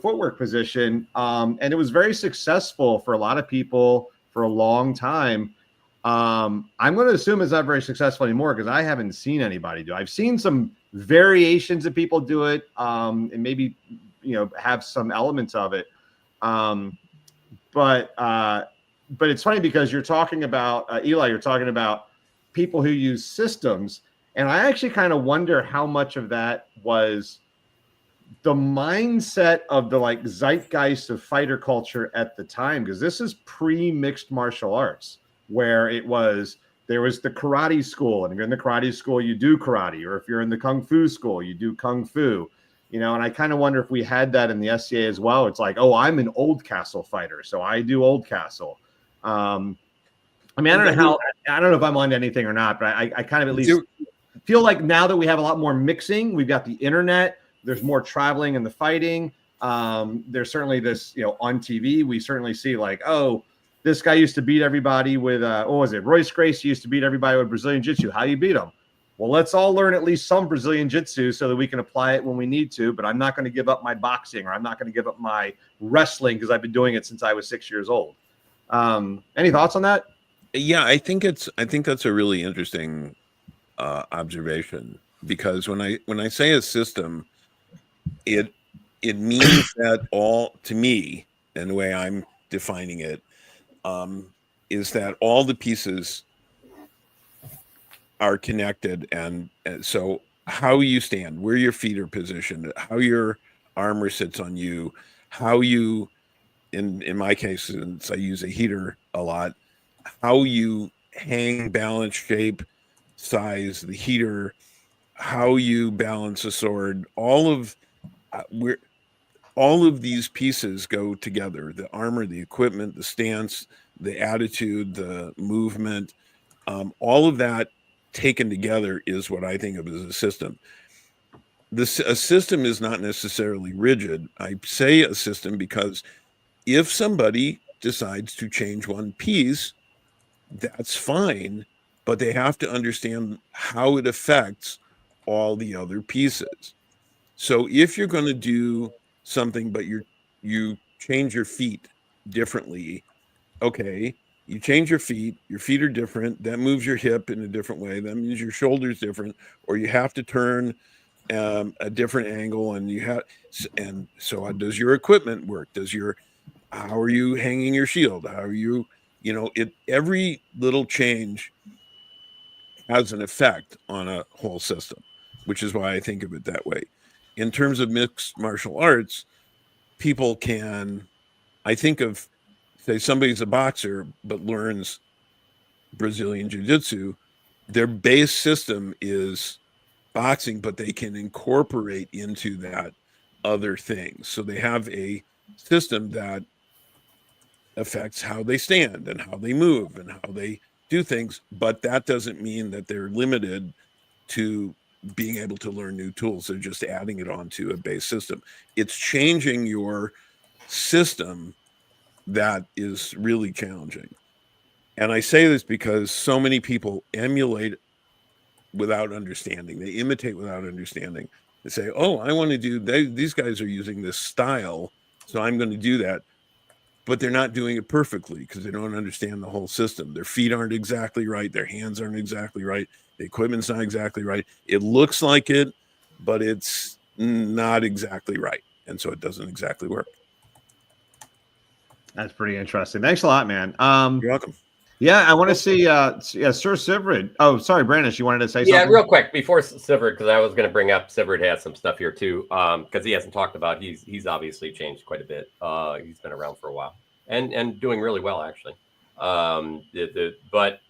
Speaker 1: footwork position, and it was very successful for a lot of people for a long time. I'm going to assume it's not very successful anymore because I haven't seen anybody do it. I've seen some variations of people do it, and maybe have some elements of it. But it's funny because you're talking about Eli. You're talking about people who use systems, and I actually kind of wonder how much of that was the mindset of the like zeitgeist of fighter culture at the time, because this is pre-mixed martial arts, where there was the karate school, and if you're in the karate school, you do karate, or if you're in the kung fu school, you do kung fu, and I kind of wonder if we had that in the SCA as well. It's like, oh, I'm an old castle fighter, so I do old castle. I mean, I don't know if I'm on anything or not, but I kind of at least feel like now that we have a lot more mixing, we've got the internet, there's more traveling in the fighting. There's certainly this, on TV, we certainly see like, oh, this guy used to beat everybody with, what was it? Royce Gracie used to beat everybody with Brazilian Jiu-Jitsu. How you beat him? Well, let's all learn at least some Brazilian Jiu-Jitsu so that we can apply it when we need to, but I'm not going to give up my boxing, or I'm not going to give up my wrestling because I've been doing it since I was 6 years old. Any thoughts on that?
Speaker 5: Yeah, I think that's a really interesting observation, because when I say a system, it means that all, to me, and the way I'm defining it, is that all the pieces are connected, and so how you stand, where your feet are positioned, how your armor sits on you, how you, in my case, since I use a heater a lot, how you hang, balance, shape, size, the heater, how you balance a sword, all of these pieces go together: the armor, the equipment, the stance, the attitude, the movement, all of that taken together is what I think of as a system. A system is not necessarily rigid. I say a system because if somebody decides to change one piece, that's fine, but they have to understand how it affects all the other pieces. So if you're going to do something, but you change your feet differently, okay, you change your feet are different. That moves your hip in a different way. That moves your shoulders different, or you have to turn a different angle, and so does your equipment work? How are you hanging your shield? How are you, every little change has an effect on a whole system, which is why I think of it that way. In terms of mixed martial arts, I think of, say, somebody's a boxer but learns Brazilian Jiu-Jitsu, their base system is boxing, but they can incorporate into that other things. So they have a system that affects how they stand and how they move and how they do things, but that doesn't mean that they're limited to being able to learn new tools. They're just adding it onto a base system. It's changing your system that is really challenging. And I say this because so many people emulate without understanding. They imitate without understanding. They say, oh, I want to do, these guys are using this style, so I'm going to do that. But they're not doing it perfectly because they don't understand the whole system. Their feet aren't exactly right. Their hands aren't exactly right. The equipment's not exactly right. It looks like it, but it's not exactly right. And so it doesn't exactly work.
Speaker 1: That's pretty interesting. Thanks a lot, man.
Speaker 5: You're welcome.
Speaker 1: Yeah, I want to see Sir Sivrid. Oh, sorry, Brandis, you wanted to say something?
Speaker 4: Yeah, real quick before Sivrid, because I was going to bring up Sivrid has some stuff here too, because he hasn't talked about. He's obviously changed quite a bit. He's been around for a while and doing really well actually. But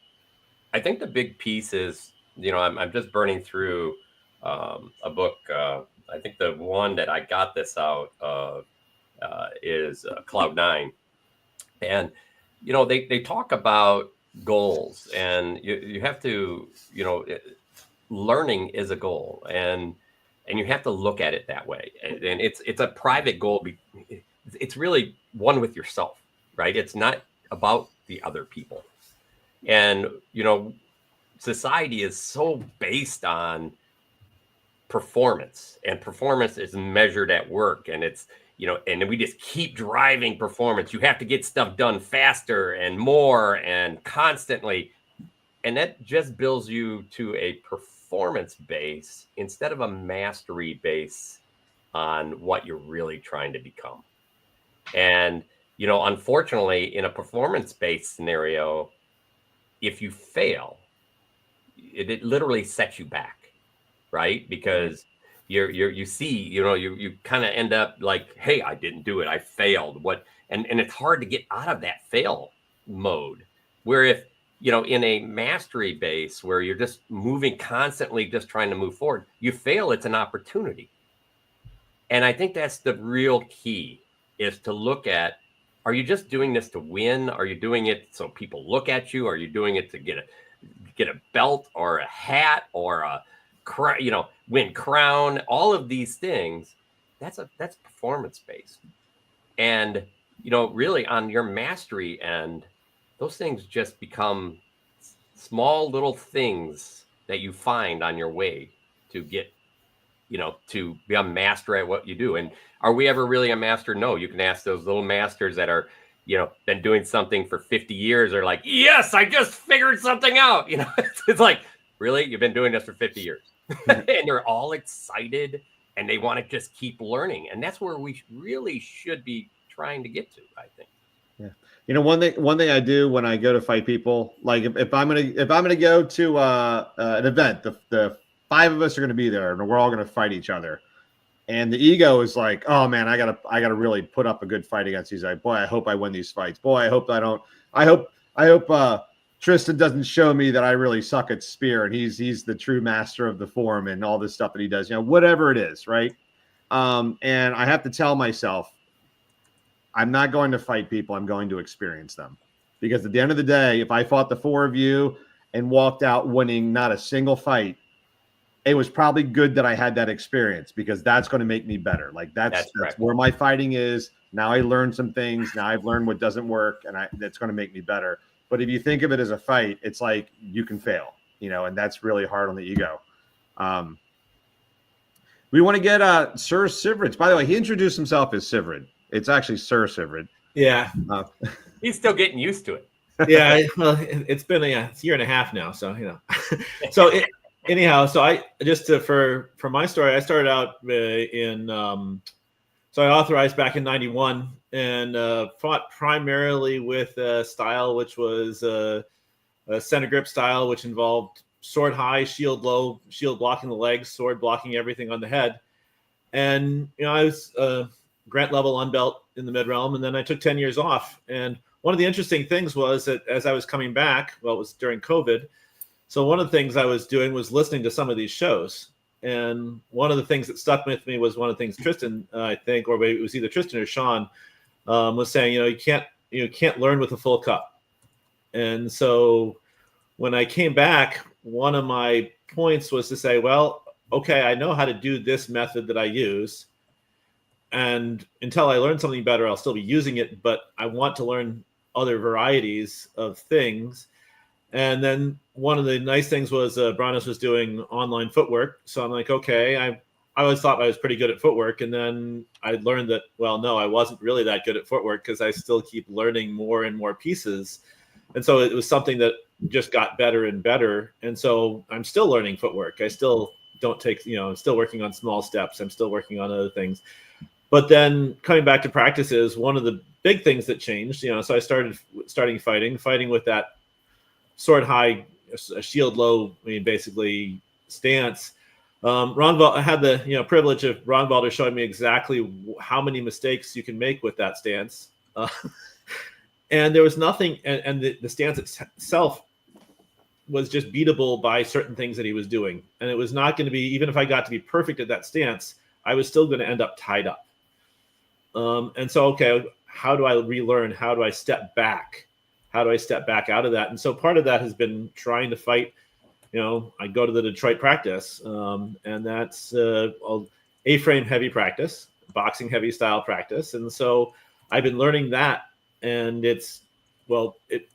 Speaker 4: I think the big piece is, I'm just burning through a book. I think the one that I got this out of is Cloud9, and they talk about goals, and you have to, learning is a goal, and you have to look at it that way. And it's a private goal. It's really one with yourself, right? It's not about the other people. And, society is so based on performance, and performance is measured at work, and it's, and we just keep driving performance. You have to get stuff done faster and more and constantly. And that just builds you to a performance base instead of a mastery base on what you're really trying to become. And, unfortunately, in a performance-based scenario, if you fail, it literally sets you back, right? Because you see, you kind of end up like, hey, I didn't do it. I failed. And it's hard to get out of that fail mode. Where if, in a mastery base where you're just moving constantly, just trying to move forward, you fail, it's an opportunity. And I think that's the real key, is to look at, are you just doing this to win? Are you doing it so people look at you? Are you doing it to get a belt or a hat or win crown? All of these things, that's performance based. And, really on your mastery end, those things just become small little things that you find on your way to get, to be a master at what you do. And are we ever really a master? No. You can ask those little masters that are, been doing something for 50 years. They're like, yes, I just figured something out. It's like, really? You've been doing this for 50 years. And they're all excited and they want to just keep learning. And that's where we really should be trying to get to, I think.
Speaker 1: Yeah. One thing I do when I go to fight people, like if I'm gonna go to an event, the 5 of us are gonna be there and we're all gonna fight each other. And the ego is like, oh man, I gotta really put up a good fight against these. Like, boy, I hope I win these fights. Boy, I hope I don't. I hope Tristan doesn't show me that I really suck at spear and he's the true master of the form and all this stuff that he does. Whatever it is, right? And I have to tell myself, I'm not going to fight people. I'm going to experience them, because at the end of the day, if I fought the 4 of you and walked out winning not a single fight, it was probably good that I had that experience, because that's going to make me better. Like that's where my fighting is. Now I learned some things. Now I've learned what doesn't work, and that's going to make me better. But if you think of it as a fight, it's like you can fail, and that's really hard on the ego. We want to get Sir Sivrid. By the way, he introduced himself as Sivrid. It's actually Sir Sivrid.
Speaker 2: Yeah.
Speaker 4: He's still getting used to it.
Speaker 2: Yeah, well, it's been a year and a half now, so So anyhow, so I just for my story, I started out so I authorized back in '91 and fought primarily with a style which was a center grip style, which involved sword high, shield low, shield blocking the legs, sword blocking everything on the head. And I was grant level unbelt in the mid realm, and then I took 10 years off. And one of the interesting things was that as I was coming back, well, it was during COVID. So one of the things I was doing was listening to some of these shows. And one of the things that stuck with me was one of the things Tristan, I think, or it was either Tristan or Sean, was saying, you can't learn with a full cup. And so when I came back, one of my points was to say, well, okay, I know how to do this method that I use. And until I learn something better, I'll still be using it, but I want to learn other varieties of things. And then one of the nice things was Brannos was doing online footwork. So I'm like, okay, I always thought I was pretty good at footwork. And then I learned that, well, no, I wasn't really that good at footwork because I still keep learning more and more pieces. And so it was something that just got better and better. And so I'm still learning footwork. I still don't take, I'm still working on small steps. I'm still working on other things. But then coming back to practices, one of the big things that changed, so I started fighting with that sword high, shield low, basically stance. I had the privilege of Ron Balder showing me exactly how many mistakes you can make with that stance. And there was nothing, and the stance itself was just beatable by certain things that he was doing. And it was not going to be, even if I got to be perfect at that stance, I was still going to end up tied up. And so, okay, how do I relearn? How do I step back? How do I step back out of that? And so part of that has been trying to fight. I go to the Detroit practice, and that's A-frame heavy practice, boxing heavy style practice. And so I've been learning that, and it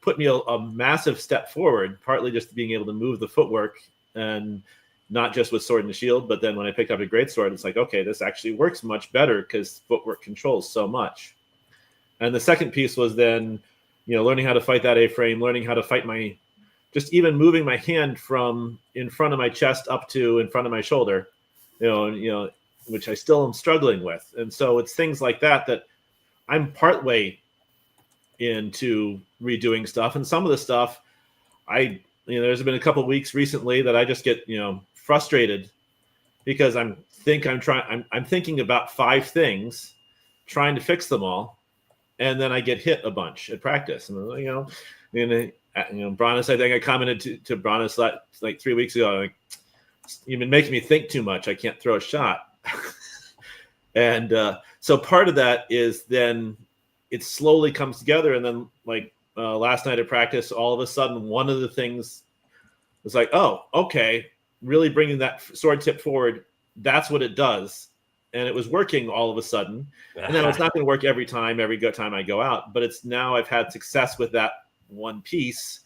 Speaker 2: put me a massive step forward, partly just being able to move the footwork and not just with sword and shield, but then when I picked up a greatsword, it's like, okay, this actually works much better because footwork controls so much. And the second piece was then, learning how to fight that A-frame, learning how to fight just even moving my hand from in front of my chest up to in front of my shoulder, which I still am struggling with. And so it's things like that I'm partway into redoing stuff. And some of the stuff there's been a couple of weeks recently that I just get, frustrated because I'm thinking about 5 things, trying to fix them all. And then I get hit a bunch at practice. And, Brannos, I think I commented to Brannos like 3 weeks ago, like, you've been making me think too much. I can't throw a shot. And so part of that is then it slowly comes together. And then last night at practice, all of a sudden, one of the things was like, oh, okay, really bringing that sword tip forward. That's what it does. And it was working all of a sudden. And then it's not going to work every time I go out, but it's now I've had success with that one piece.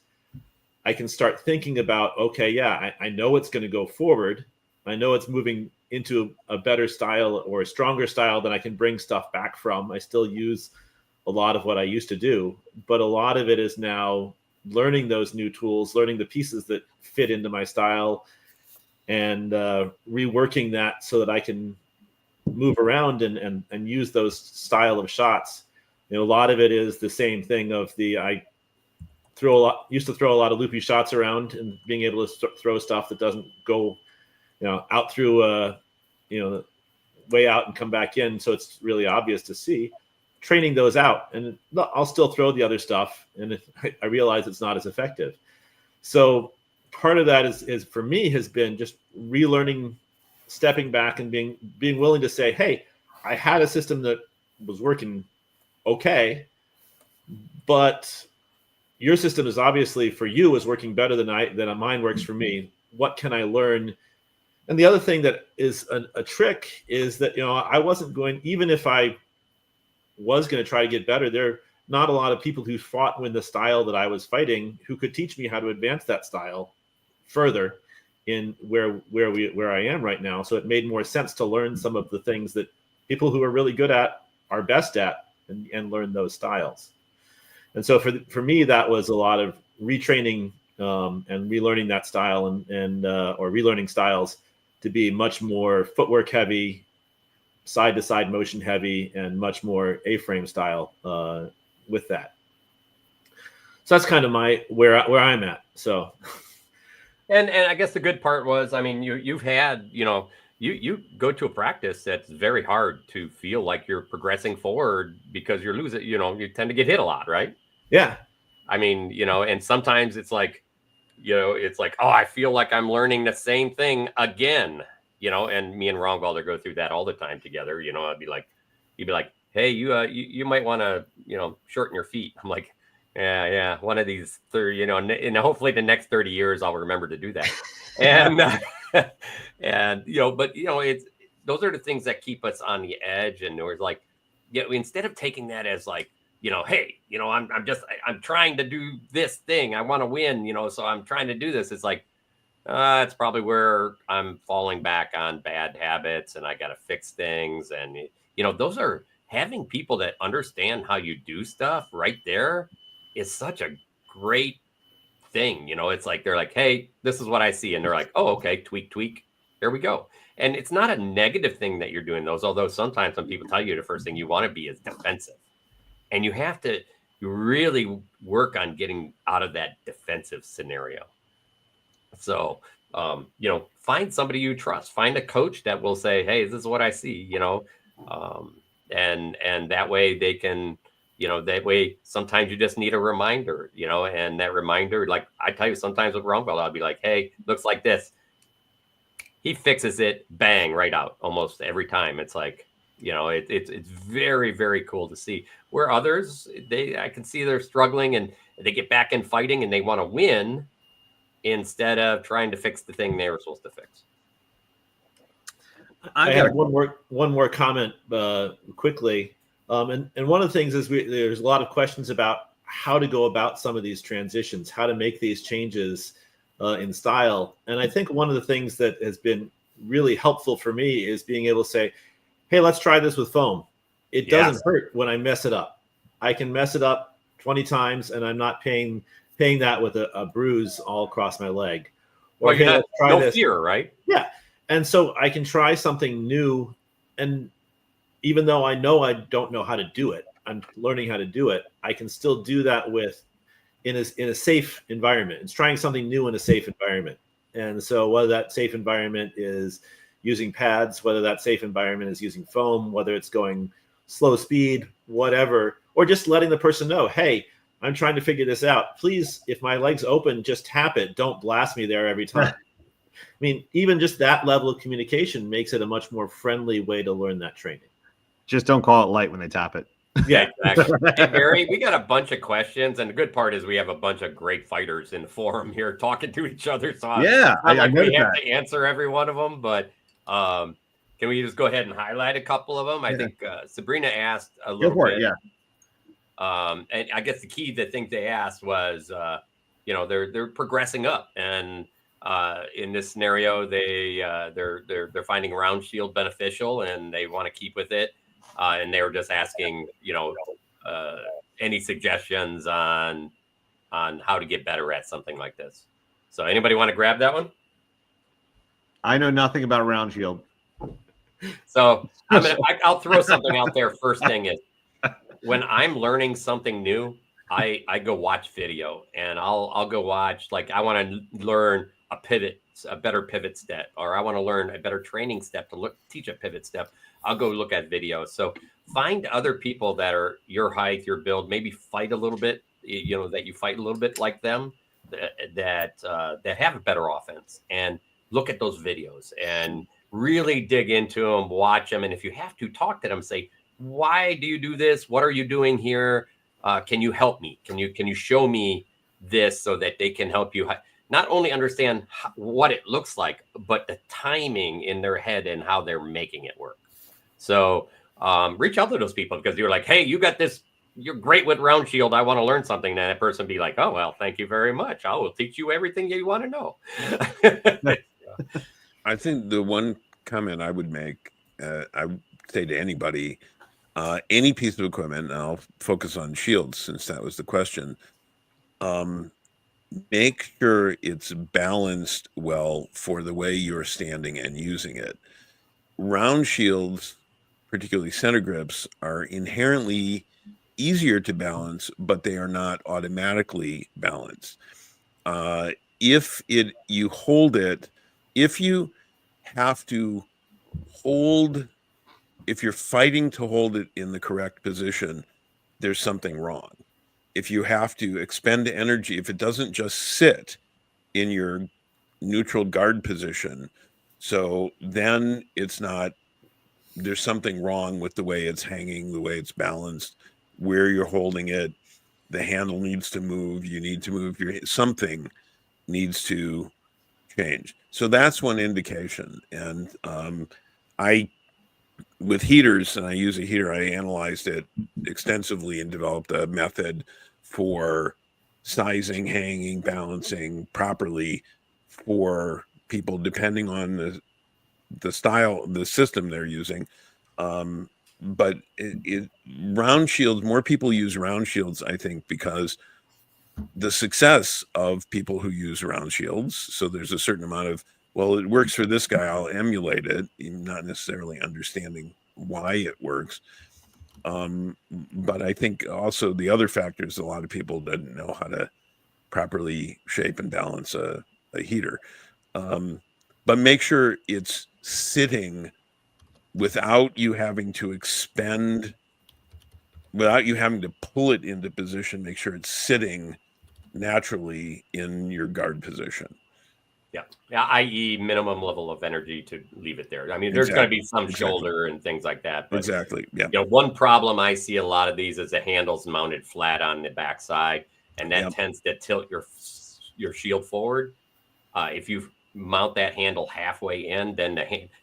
Speaker 2: I can start thinking about, okay, yeah, I know it's going to go forward. I know it's moving into a better style or a stronger style that I can bring stuff back from. I still use a lot of what I used to do, but a lot of it is now learning those new tools, learning the pieces that fit into my style, and reworking that so that I can move around and use those style of shots. A lot of it is the same thing of I used to throw a lot of loopy shots around, and being able to throw stuff that doesn't go, out through, way out and come back in. So it's really obvious to see. Training those out, and I'll still throw the other stuff, and I realize it's not as effective. So part of that is for me has been just relearning, stepping back, and being willing to say, hey, I had a system that was working okay, but your system is obviously for you is working better than mine works for me. What can I learn? And the other thing that is a trick is that, I wasn't going, even if I was going to try to get better, there are not a lot of people who fought with the style that I was fighting who could teach me how to advance that style further in where I am right now. So it made more sense to learn some of the things that people who are really good at are best at, and learn those styles. And so for me, that was a lot of retraining and relearning that style and or relearning styles to be much more footwork heavy, side to side motion heavy, and much more A-frame style with that. So that's kind of where I'm at. So,
Speaker 4: and I guess the good part was, I mean, you've had, you go to a practice that's very hard to feel like you're progressing forward because you're losing, you tend to get hit a lot, right?
Speaker 2: Yeah.
Speaker 4: I mean, and sometimes it's like, oh, I feel like I'm learning the same thing again, and me and Rongwalder go through that all the time together. I'd be like, he'd be like, hey, you might want to, shorten your feet. I'm like, yeah. One of these 30, and hopefully the next 30 years, I'll remember to do that. And, and, but, it's, those are the things that keep us on the edge. And we're like, instead of taking that as like, hey, I'm trying to do this thing. I want to win, so I'm trying to do this. It's like, it's probably where I'm falling back on bad habits and I got to fix things. And, those are having people that understand how you do stuff right there is such a great thing. It's like, they're like, hey, this is what I see. And they're like, oh, okay, tweak. There we go. And it's not a negative thing that you're doing those, although sometimes when people tell you the first thing you want to be is defensive. And you have to really work on getting out of that defensive scenario. So, find somebody you trust. Find a coach that will say, hey, this is what I see, and that way they can, that way sometimes you just need a reminder, and that reminder, like I tell you, sometimes with Rongwell, I'll be like, hey, looks like this. He fixes it, bang, right out almost every time. It's like, it's very, very cool to see. Where others, I can see they're struggling and they get back in fighting and they want to win instead of trying to fix the thing they were supposed to fix.
Speaker 2: I have one more comment quickly. And one of the things is there's a lot of questions about how to go about some of these transitions, how to make these changes in style. And I think one of the things that has been really helpful for me is being able to say, hey, let's try this with foam. It doesn't hurt when I mess it up. I can mess it up 20 times and I'm not paying that with a bruise all across my leg. Or
Speaker 4: hey, let's try this. Fear, right?
Speaker 2: Yeah. And so I can try something new. And even though I know I don't know how to do it, I'm learning how to do it. I can still do that in a safe environment. It's trying something new in a safe environment. And so whether that safe environment is using pads, whether that safe environment is using foam, whether it's going slow speed, whatever, or just letting the person know, hey, I'm trying to figure this out. Please, if my leg's open, just tap it. Don't blast me there every time. I mean, even just that level of communication makes it a much more friendly way to learn that training.
Speaker 1: Just don't call it light when they tap it.
Speaker 4: Yeah, exactly. Hey, Barry, we got a bunch of questions, and the good part is we have a bunch of great fighters in the forum here talking to each other. So
Speaker 1: I
Speaker 4: we have to answer every one of them, but can we just go ahead and highlight a couple of them? I think Sabrina asked a little bit.
Speaker 1: Yeah.
Speaker 4: And I guess the thing they asked was, they're progressing up, and in this scenario, they're finding round shield beneficial, and they want to keep with it. And they were just asking, any suggestions on how to get better at something like this. So anybody want to grab that one?
Speaker 1: I know nothing about round shield.
Speaker 4: So I'll throw something out there. First thing is, when I'm learning something new, I go watch video, and I'll go watch, like, I want to learn a better pivot step, or I want to learn a better training step to teach a pivot step. I'll go look at videos. So find other people that are your height, your build, maybe fight a little bit, that you fight a little bit like them, that have a better offense, and look at those videos and really dig into them, watch them. And if you have to, talk to them, say, why do you do this? What are you doing here? Can you help me? Can you show me this so that they can help you not only understand what it looks like, but the timing in their head and how they're making it work. So reach out to those people, because you're like, hey, you got this, you're great with round shield, I want to learn something. And that person be like, oh, well, thank you very much. I will teach you everything you want to know.
Speaker 5: I think the one comment I would make, I would say to anybody, any piece of equipment, and I'll focus on shields since that was the question, make sure it's balanced well for the way you're standing and using it. Round shields, particularly center grips, are inherently easier to balance, but they are not automatically balanced. If you hold it, if you have to hold, if you're fighting to hold it in the correct position, there's something wrong. If you have to expend energy, if it doesn't just sit in your neutral guard position, so then it's not, there's something wrong with the way it's hanging, the way it's balanced, where you're holding it. The handle needs to move. You need to move something needs to change. So that's one indication. And with heaters, and I use a heater, I analyzed it extensively and developed a method for sizing, hanging, balancing properly for people depending on the style, the system they're using. But round shields, more people use round shields, I think, because the success of people who use round shields. So there's a certain amount of, well, it works for this guy, I'll emulate it, not necessarily understanding why it works. But I think also the other factor is a lot of people didn't know how to properly shape and balance a heater. But make sure it's sitting without you having to expend, without you having to pull it into position. Make sure it's sitting naturally in your guard position.
Speaker 4: Yeah, i.e. minimum level of energy to leave it there. I mean, there's going to be some shoulder and things like that. But,
Speaker 5: Yeah.
Speaker 4: You know, one problem I see a lot of these is the handle's mounted flat on the backside, and that tends to tilt your shield forward. If you mount that handle halfway in, then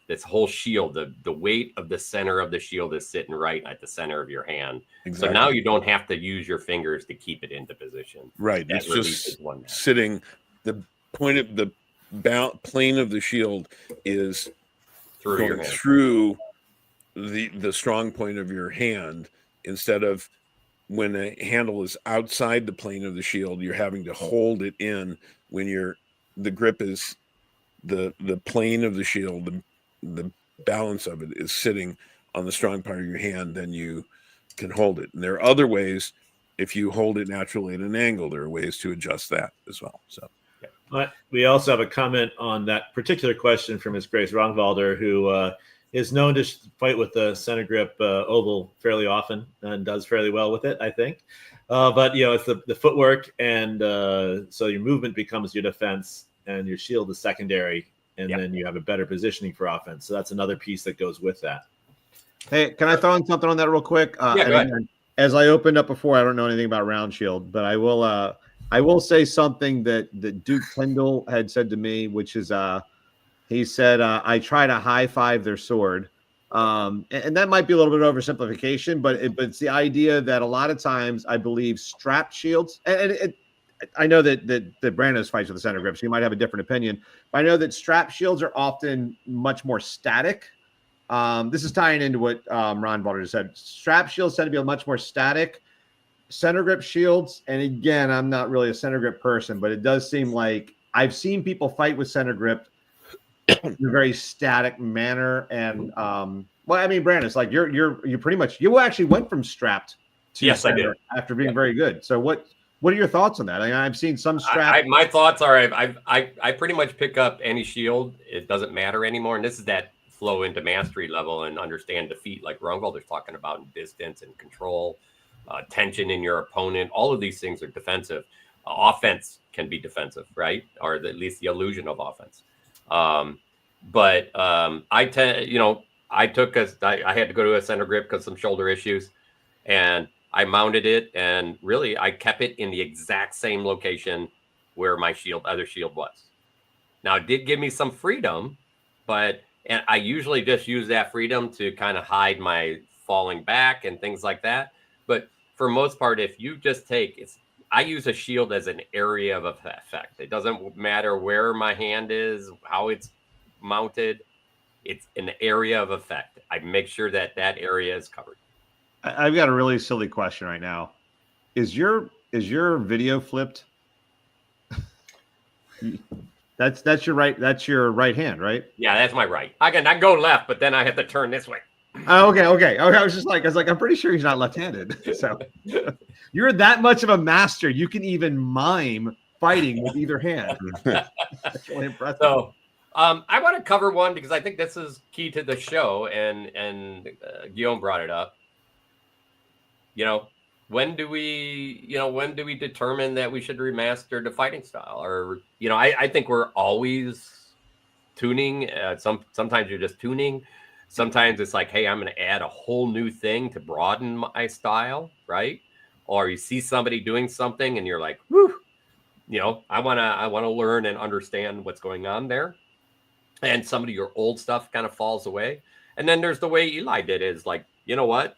Speaker 4: this whole shield, the weight of the center of the shield is sitting right at the center of your hand. So now you don't have to use your fingers to keep it into position.
Speaker 5: Right. It's just sitting. The point of the plane of the shield is going through the strong point of your hand, instead of when a handle is outside the plane of the shield, you're having to hold it in. When the grip is the plane of the shield, the balance of it is sitting on the strong part of your hand, then you can hold it. And there are other ways. If you hold it naturally at an angle, there are ways to adjust that as well. So
Speaker 2: we also have a comment on that particular question from His Grace Rongvalder, who is known to fight with the center grip oval fairly often and does fairly well with it, I think. But, you know, it's the footwork, and so your movement becomes your defense and your shield is secondary, and then you have a better positioning for offense. So that's another piece that goes with that.
Speaker 1: Hey, can I throw in something on that real quick?
Speaker 4: Go ahead.
Speaker 1: As I opened up before, I don't know anything about round shield, but I will say something that Duke Kendall had said to me, which is he said, I try to high five their sword. And that might be a little bit of oversimplification, but it's the idea that a lot of times I believe strapped shields, and I know that Brannos fights with the center grip, so you might have a different opinion, but I know that strap shields are often much more static. This is tying into what Ron Balder just said. Strap shields tend to be much more static. Center grip shields, and again, I'm not really a center grip person, but it does seem like I've seen people fight with center grip in a very static manner. And well, I mean, Brannos, like you pretty much, you actually went from strapped to center after being very good. So what are your thoughts on that? I mean, I've seen some strap.
Speaker 4: My thoughts are I pretty much pick up any shield. It doesn't matter anymore. And this is that flow into mastery level and understand defeat, like Rungvalder's talking about, in distance and control, tension in your opponent. All of these things are defensive. Offense can be defensive, right? Or at least the illusion of offense. But I had to go to a center grip because some shoulder issues, and I mounted it, and really I kept it in the exact same location where my other shield was. Now, it did give me some freedom, and I usually just use that freedom to kind of hide my falling back and things like that. But for most part, if you just I use a shield as an area of effect. It doesn't matter where my hand is, how it's mounted. It's an area of effect. I make sure that area is covered.
Speaker 1: I've got a really silly question right now. Is your video flipped? That's your right hand, right?
Speaker 4: Yeah, that's my right. I can go left, but then I have to turn this way.
Speaker 1: Oh, okay. I was like, I'm pretty sure he's not left-handed. So you're that much of a master. You can even mime fighting with either hand. That's really impressive.
Speaker 4: So, I want to cover one because I think this is key to the show, and Guillaume brought it up. When do we determine that we should remaster the fighting style? Or, I think we're always tuning. Sometimes you're just tuning. Sometimes it's like, hey, I'm going to add a whole new thing to broaden my style, right? Or you see somebody doing something and you're like, whew, I want to learn and understand what's going on there. And some of your old stuff kind of falls away. And then there's the way Eli did it, is like, you know what?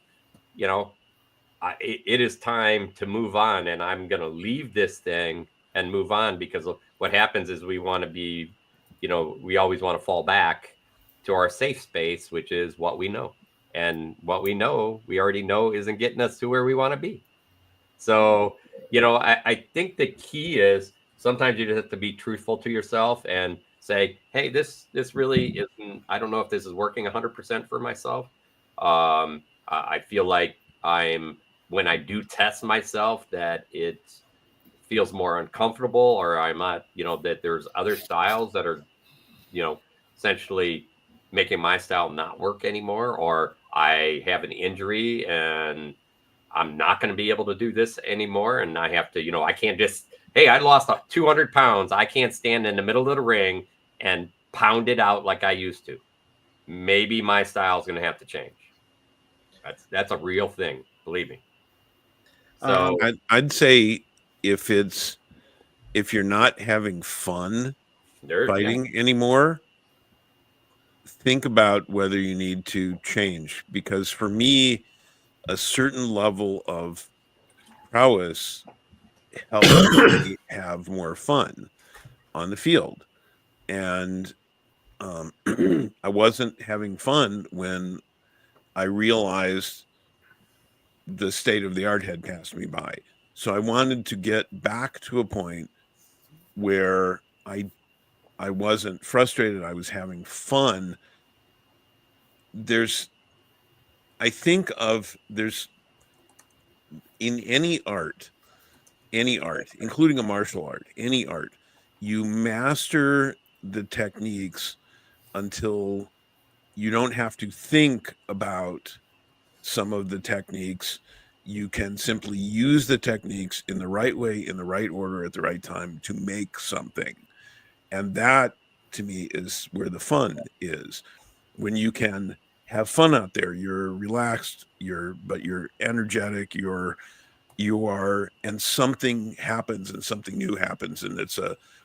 Speaker 4: It is time to move on, and I'm going to leave this thing and move on, because what happens is we want to be, we always want to fall back to our safe space, which is what we know. And what we know, we already know isn't getting us to where we want to be. So, I think the key is sometimes you just have to be truthful to yourself and say, hey, this really isn't, I don't know if this is working 100% for myself. I feel like when I do test myself, that it feels more uncomfortable, or I'm not, that there's other styles that are, essentially making my style not work anymore, or I have an injury and I'm not going to be able to do this anymore. And I have to, I can't just, hey, I lost 200 pounds. I can't stand in the middle of the ring and pound it out like I used to. Maybe my style is going to have to change. That's a real thing, believe me. So
Speaker 5: I'd say if you're not having fun fighting anymore, think about whether you need to change. Because for me, a certain level of prowess helps me have more fun on the field. And I wasn't having fun when I realized the state of the art had passed me by. So I wanted to get back to a point where I wasn't frustrated. I was having fun. I think there's in any art, including a martial art, any art, you master the techniques until you don't have to think about some of the techniques. You can simply use the techniques in the right way, in the right order, at the right time to make something. And that, to me, is where the fun is. When you can have fun out there, you're relaxed, but you're energetic, you are, and something happens and something new happens. And it's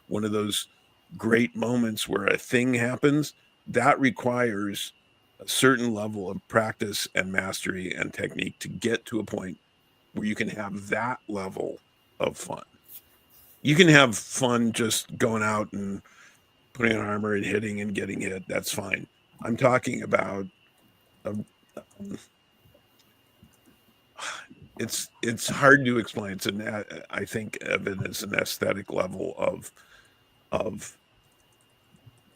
Speaker 5: one of those great moments where a thing happens that requires a certain level of practice and mastery and technique to get to a point where you can have that level of fun. You can have fun just going out and putting on armor and hitting and getting hit. That's fine. I'm talking about it's hard to explain. I think of it as an aesthetic level of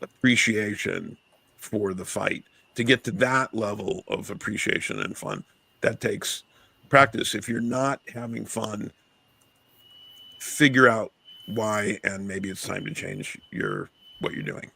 Speaker 5: appreciation for the fight. To get to that level of appreciation and fun, that takes practice. If you're not having fun, figure out why, and maybe it's time to change what you're doing.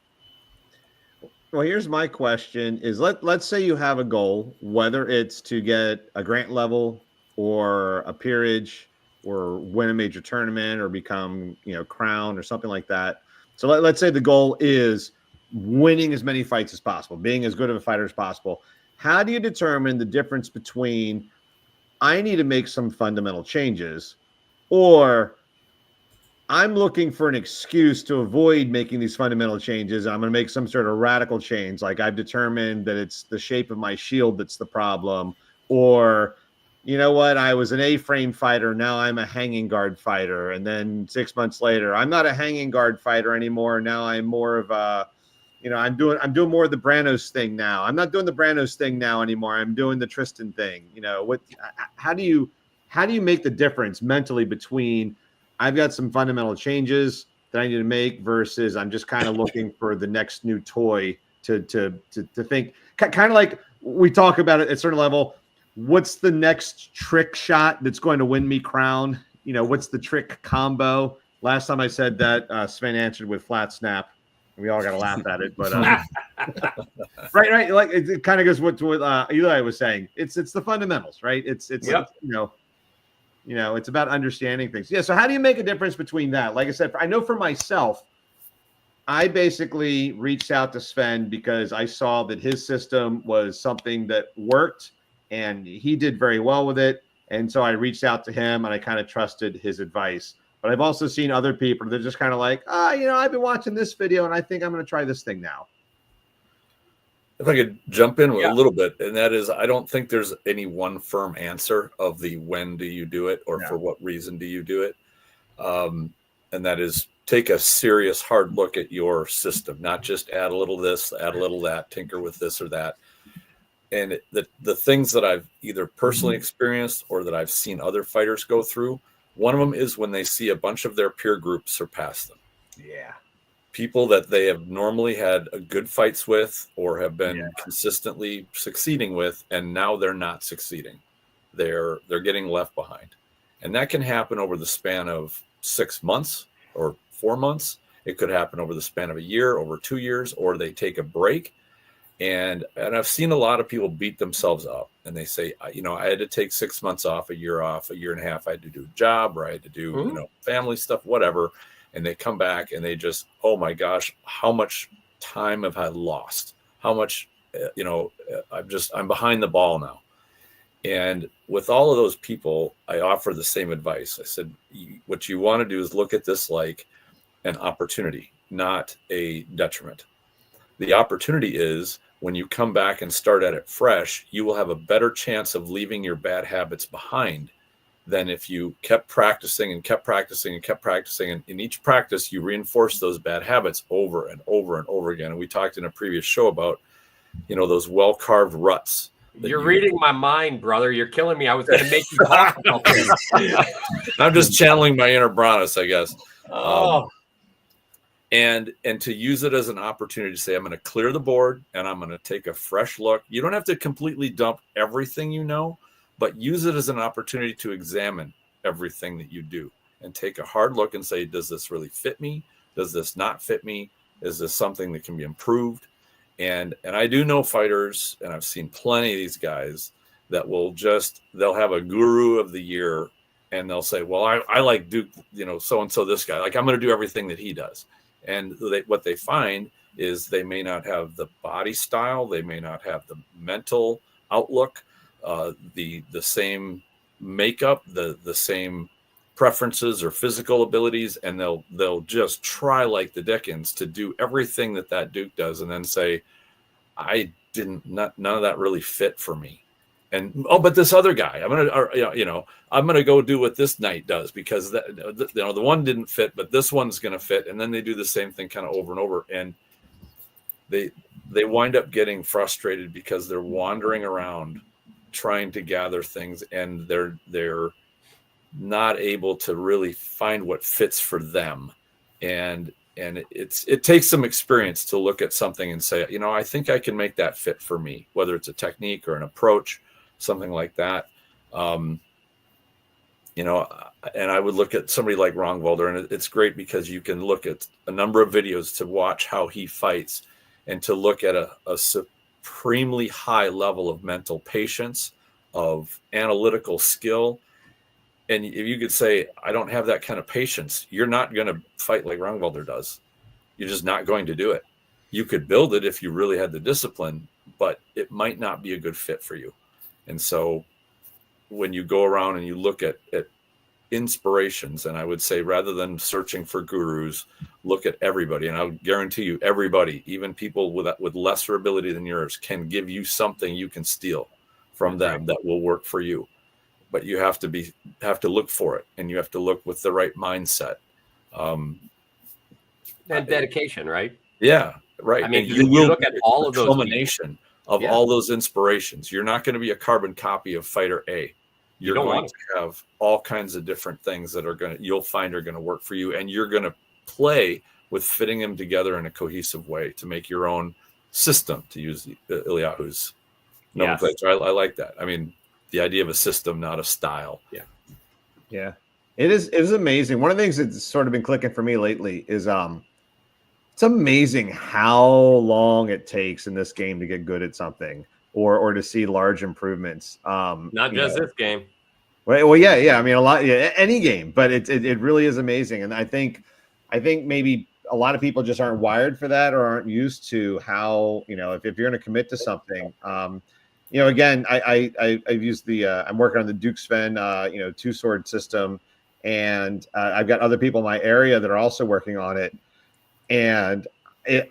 Speaker 1: Well, here's my question: is let's say you have a goal, whether it's to get a grant level or a peerage or win a major tournament or become, crowned or something like that. So let's say the goal is winning as many fights as possible, being as good of a fighter as possible. How do you determine the difference between I need to make some fundamental changes, or I'm looking for an excuse to avoid making these fundamental changes? I'm going to make some sort of radical change. Like I've determined that it's the shape of my shield that's the problem, or you know what? I was an A-frame fighter. Now I'm a hanging guard fighter. And then 6 months later, I'm not a hanging guard fighter anymore. Now I'm more of a, I'm doing more of the Brannos thing now. I'm not doing the Brannos thing now anymore. I'm doing the Tristan thing. How do you make the difference mentally between I've got some fundamental changes that I need to make versus I'm just kind of looking for the next new toy to think, kind of like we talk about it at a certain level. What's the next trick shot that's going to win me crown? What's the trick combo? Last time I said that, Sven answered with flat snap. We all got to laugh at it, but right. Like it kind of goes with what Eli was saying. It's the fundamentals, right? It's
Speaker 4: Yep.
Speaker 1: It's about understanding things. Yeah. So how do you make a difference between that? Like I said, I know for myself, I basically reached out to Sven because I saw that his system was something that worked and he did very well with it. And so I reached out to him and I kind of trusted his advice. But I've also seen other people that are just kind of like, I've been watching this video and I think I'm going to try this thing now.
Speaker 3: If I could jump in a little bit, and that is, I don't think there's any one firm answer of the when do you do it or for what reason do you do it. And that is, take a serious hard look at your system, not just add a little this, add a little that, tinker with this or that. And the things that I've either personally experienced or that I've seen other fighters go through, one of them is when they see a bunch of their peer groups surpass them.
Speaker 1: Yeah.
Speaker 3: People that they have normally had a good fights with or have been consistently succeeding with, and now they're not succeeding. They're getting left behind. And that can happen over the span of 6 months or 4 months. It could happen over the span of a year, over 2 years, or they take a break. And I've seen a lot of people beat themselves up and they say, I had to take 6 months off, a year and a half. I had to do a job, or I had to do, family stuff, whatever. And they come back and they just, oh my gosh, how much time have I lost? How much, I'm behind the ball now. And with all of those people, I offer the same advice. I said, what you want to do is look at this like an opportunity, not a detriment. The opportunity is when you come back and start at it fresh, you will have a better chance of leaving your bad habits behind than if you kept practicing and kept practicing and kept practicing. And in each practice, you reinforce those bad habits over and over and over again. And we talked in a previous show about, those well-carved ruts.
Speaker 4: You're reading my mind, brother. You're killing me. I was going to make you talk about this.
Speaker 3: I'm just channeling my inner Brannos, I guess. And to use it as an opportunity to say, I'm going to clear the board and I'm going to take a fresh look. You don't have to completely dump everything but use it as an opportunity to examine everything that you do and take a hard look and say, does this really fit me? Does this not fit me? Is this something that can be improved? And I do know fighters, and I've seen plenty of these guys that they'll have a guru of the year and they'll say, well, I like Duke, so-and-so this guy, like I'm going to do everything that he does. And what they find is they may not have the body style. They may not have the mental outlook, the same makeup, the same preferences or physical abilities. And they'll just try like the Dickens to do everything that Duke does. And then say, none of that really fit for me. And but this other guy, I'm gonna go do what this knight does because the one didn't fit, but this one's gonna fit. And then they do the same thing kind of over and over, and they wind up getting frustrated because they're wandering around trying to gather things, and they're not able to really find what fits for them. And it takes some experience to look at something and say, I think I can make that fit for me, whether it's a technique or an approach, something like that. And I would look at somebody like Rongwalder, and it's great because you can look at a number of videos to watch how he fights and to look at a supremely high level of mental patience, of analytical skill. And if you could say, I don't have that kind of patience, you're not going to fight like Rongwalder does. You're just not going to do it. You could build it if you really had the discipline, but it might not be a good fit for you. And so when you go around and you look at inspirations, and I would say rather than searching for gurus, look at everybody. And I'll guarantee you, everybody, even people with lesser ability than yours, can give you something you can steal from them that will work for you. But you have to look for it, and you have to look with the right mindset.
Speaker 4: And dedication, right?
Speaker 3: Yeah. Right.
Speaker 4: I mean,
Speaker 3: and
Speaker 4: you
Speaker 3: will
Speaker 4: look
Speaker 3: be
Speaker 4: at all of
Speaker 3: the
Speaker 4: those
Speaker 3: culmination of
Speaker 4: Yeah.
Speaker 3: all those inspirations. You're not going to be a carbon copy of Fighter A. You're
Speaker 4: don't
Speaker 3: going
Speaker 4: want
Speaker 3: to have all kinds of different things that you'll find are going to work for you, and you're going to play with fitting them together in a cohesive way to make your own system, to use Eliahu's nomenclature. I like that. I mean, the idea of a system, not a style.
Speaker 1: Yeah, it is amazing. One of the things that's sort of been clicking for me lately is it's amazing how long it takes in this game to get good at something or to see large improvements.
Speaker 4: Not just this game.
Speaker 1: Well, yeah. I mean, a lot, yeah, any game, but it really is amazing. And I think maybe a lot of people just aren't wired for that or aren't used to how, if you're going to commit to something, again, I've used I'm working on the Duke Sven, 2-sword system, and I've got other people in my area that are also working on it. And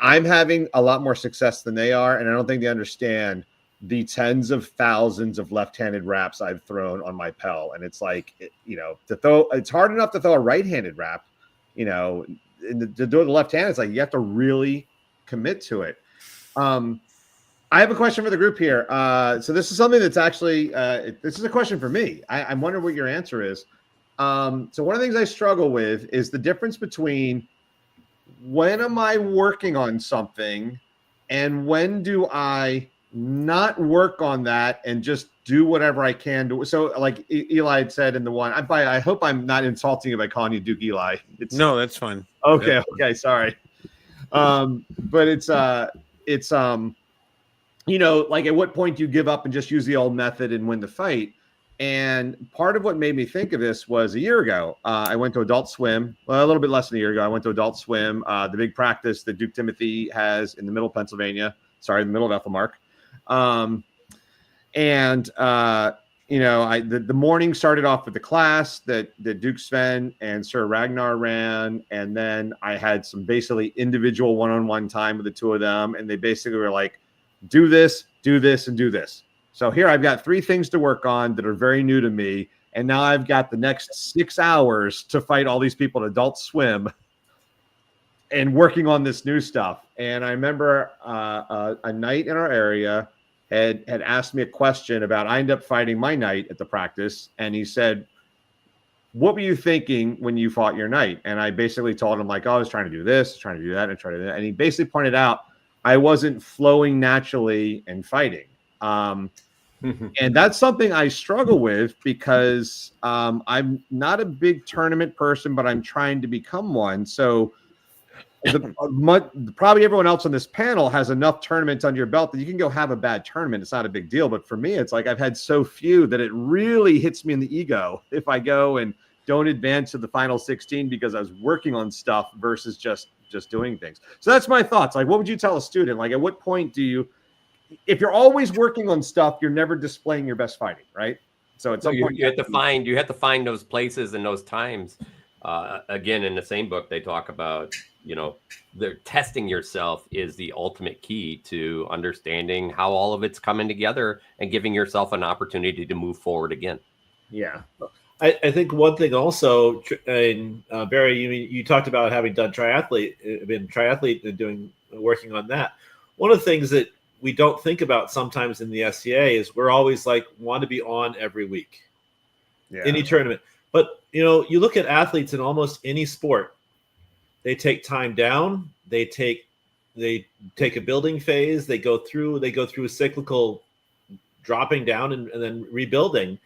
Speaker 1: I'm having a lot more success than they are. And I don't think they understand the tens of thousands of left-handed wraps I've thrown on my Pell. And it's like, it's hard enough to throw a right-handed wrap, and to do it the left hand, it's like, you have to really commit to it. I have a question for the group here. So this is something that's actually, this is a question for me. I'm wondering what your answer is. So one of the things I struggle with is the difference between when am I working on something and when do I not work on that and just do whatever I can do. So like Eli had said in the one, I hope I'm not insulting you by calling you Duke Eli.
Speaker 5: No, that's fine.
Speaker 1: Okay. Okay. Sorry. But it's like at what point do you give up and just use the old method and win the fight? And part of what made me think of this was a year ago. I went to Adult Swim. Well, a little bit less than a year ago. I went to Adult Swim, the big practice that Duke Timothy has in the middle of Pennsylvania. Sorry, the middle of Ethelmark. The morning started off with the class that Duke Sven and Sir Ragnar ran. And then I had some basically individual one-on-one time with the two of them. And they basically were like, do this, and do this. So here I've got 3 things to work on that are very new to me. And now I've got the next 6 hours to fight all these people at Adult Swim and working on this new stuff. And I remember a knight in our area had asked me a question about, I ended up fighting my knight at the practice. And he said, what were you thinking when you fought your knight? And I basically told him like, I was trying to do this, trying to do that, and trying to do that. And he basically pointed out I wasn't flowing naturally in fighting. And that's something I struggle with because I'm not a big tournament person, but I'm trying to become one. So probably everyone else on this panel has enough tournaments under your belt that you can go have a bad tournament. It's not a big deal. But for me, it's like I've had so few that it really hits me in the ego if I go and don't advance to the final 16 because I was working on stuff versus just doing things. So that's my thoughts. Like, what would you tell a student? Like, at what point do you, if you're always working on stuff, you're never displaying your best fighting, right? So at some point
Speaker 4: you have to find those places and those times. Again, in the same book, they talk about, they're testing yourself is the ultimate key to understanding how all of it's coming together and giving yourself an opportunity to move forward again.
Speaker 1: Yeah.
Speaker 2: I think one thing also, and Barry, you talked about having done triathlete and working on that. One of the things that we don't think about sometimes in the SCA is we're always like want to be on every week, any tournament. But you look at athletes in almost any sport, they take time down, they take a building phase, they go through a cyclical dropping down and then rebuilding.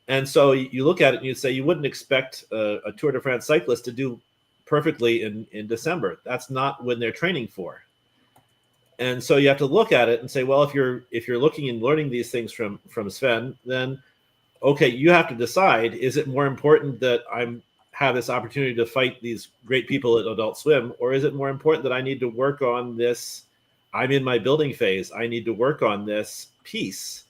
Speaker 2: And so you look at it and you say you wouldn't expect a Tour de France cyclist to do perfectly in December. That's not when they're training for. And so you have to look at it and say, well, if you're looking and learning these things from Sven, then okay, you have to decide: is it more important that I have this opportunity to fight these great people at Adult Swim, or is it more important that I need to work on this? I'm in my building phase. I need to work on this piece.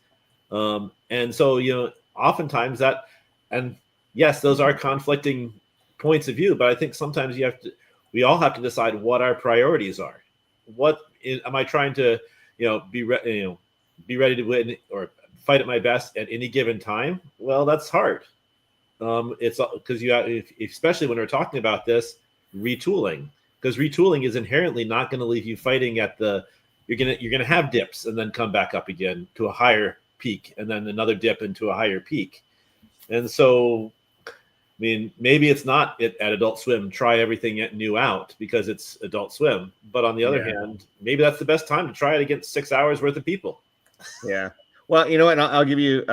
Speaker 2: And so oftentimes that, and yes, those are conflicting points of view, but I think sometimes we all have to decide what our priorities are. What am I trying to, be ready to win or fight at my best at any given time? Well, that's hard. It's because especially when we're talking about this retooling, because retooling is inherently not going to leave you fighting at the. You're gonna have dips and then come back up again to a higher peak, and then another dip into a higher peak. And so, I mean, maybe it's not at Adult Swim. Try everything new out because it's Adult Swim. But on the other hand, maybe that's the best time to try it against 6 hours worth of people.
Speaker 1: Yeah. Well, you know what? I'll give you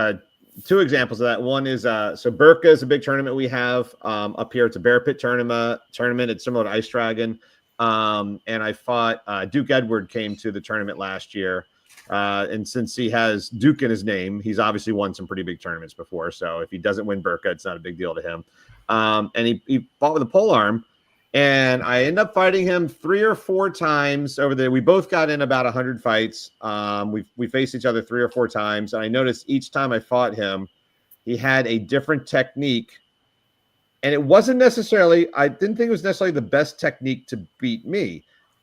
Speaker 1: 2 examples of that. One is so Burka is a big tournament we have up here. It's a bear pit tournament. It's similar to Ice Dragon. And I fought Duke Edward came to the tournament last year. And since he has Duke in his name, he's obviously won some pretty big tournaments before. So if he doesn't win Burka, it's not a big deal to him. And he fought with a pole arm. And I ended up fighting him 3 or 4 times over there. We both got in about 100 fights. We faced each other 3 or 4 times. And I noticed each time I fought him, he had a different technique. And it wasn't necessarily, I didn't think it was necessarily the best technique to beat me.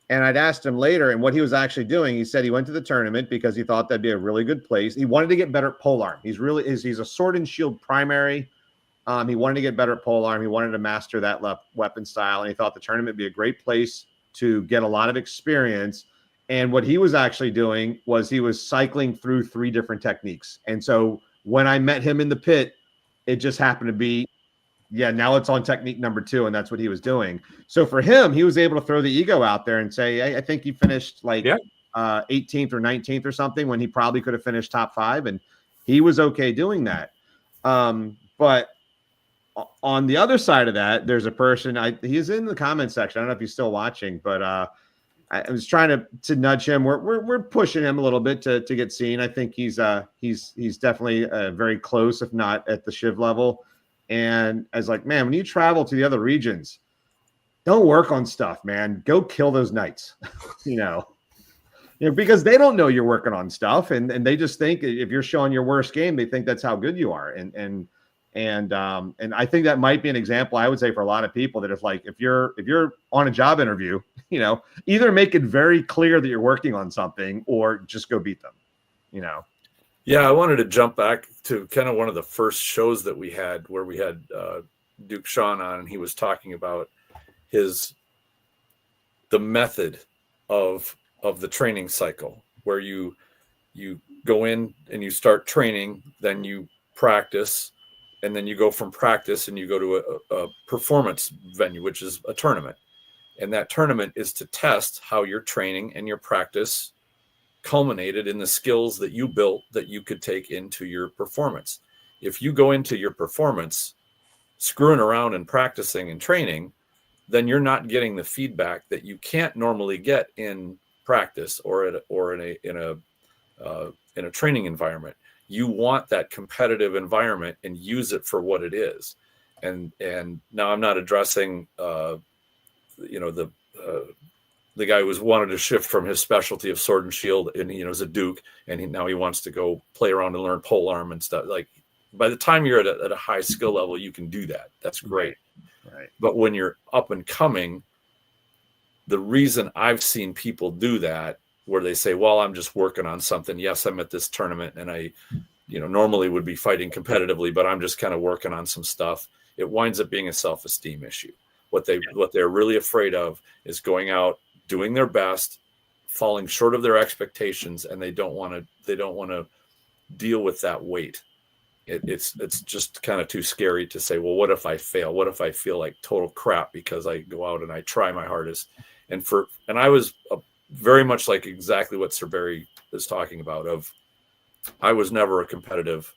Speaker 1: And I'd asked him later, and what he was actually doing, he said he went to the tournament because he thought that'd be a really good place. He wanted to get better at polearm. He's a sword and shield primary. He wanted to get better at polearm. He wanted to master that weapon style, and he thought the tournament would be a great place to get a lot of experience. And what he was actually doing was he was cycling through 3 different techniques. And so when I met him in the pit, it just happened to be, now it's on technique number 2, and that's what he was doing. So for him, he was able to throw the ego out there and say, hey, I think he finished 18th or 19th or something when he probably could have finished top 5, and he was okay doing that. But on the other side of that, there's a person, he's in the comment section. I don't know if he's still watching, but I was trying to nudge him. We're pushing him a little bit to get seen. I think he's definitely very close, if not at the Shiv level. And I was like, man, when you travel to the other regions, don't work on stuff, man. Go kill those knights, because they don't know you're working on stuff, and they just think if you're showing your worst game, they think that's how good you are. And I think that might be an example, I would say, for a lot of people, that if you're on a job interview, either make it very clear that you're working on something or just go beat them,
Speaker 3: Yeah, I wanted to jump back to kind of one of the first shows that we had where we had Duke Sean on, and he was talking about the method of the training cycle, where you go in and you start training, then you practice, and then you go from practice and you go to a performance venue, which is a tournament. And that tournament is to test how your training and your practice culminated in the skills that you built that you could take into your performance. If you go into your performance screwing around and practicing and training, then you're not getting the feedback that you can't normally get in practice or in a training environment. You want that competitive environment and use it for what it is. And now I'm not addressing the guy who wanted to shift from his specialty of sword and shield, and is a Duke, and now he wants to go play around and learn polearm and stuff. Like, by the time you're at a high skill level, you can do that. That's great.
Speaker 1: Right.
Speaker 3: But when you're up and coming, the reason I've seen people do that, where they say, well, I'm just working on something. Yes, I'm at this tournament, and I normally would be fighting competitively, but I'm just kind of working on some stuff. It winds up being a self-esteem issue. What they're really afraid of is going out, doing their best, falling short of their expectations, and they don't want to deal with that weight. It's just kind of too scary to say, well, what if I fail? What if I feel like total crap because I go out and I try my hardest? And I was very much like exactly what Sir Barry is talking about. I was never a competitive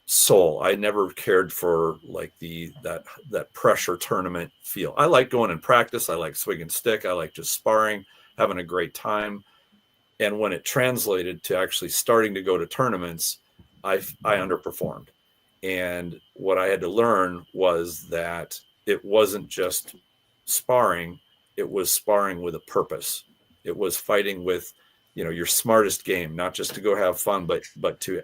Speaker 3: soul. I never cared for like that pressure tournament feel. I like going and practice. I like swing and stick. I like just sparring, having a great time. And when it translated to actually starting to go to tournaments, I underperformed. And what I had to learn was that it wasn't just sparring, it was sparring with a purpose. It was fighting with, your smartest game, not just to go have fun, but to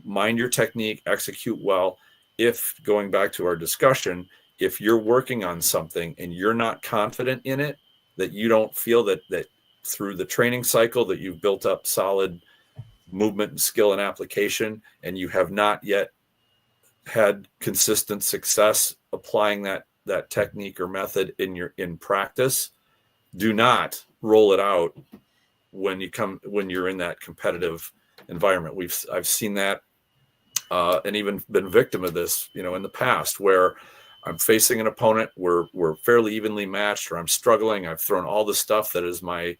Speaker 3: mind your technique, execute well. If, going back to our discussion, if you're working on something and you're not confident in it, that you don't feel that through the training cycle that you've built up solid movement and skill and application, and you have not yet had consistent success applying that that technique or method in practice, do not roll it out when you're in that competitive environment. I've seen that and even been victim of this, in the past, where I'm facing an opponent, we're fairly evenly matched, or I'm struggling. I've thrown all the stuff that is my,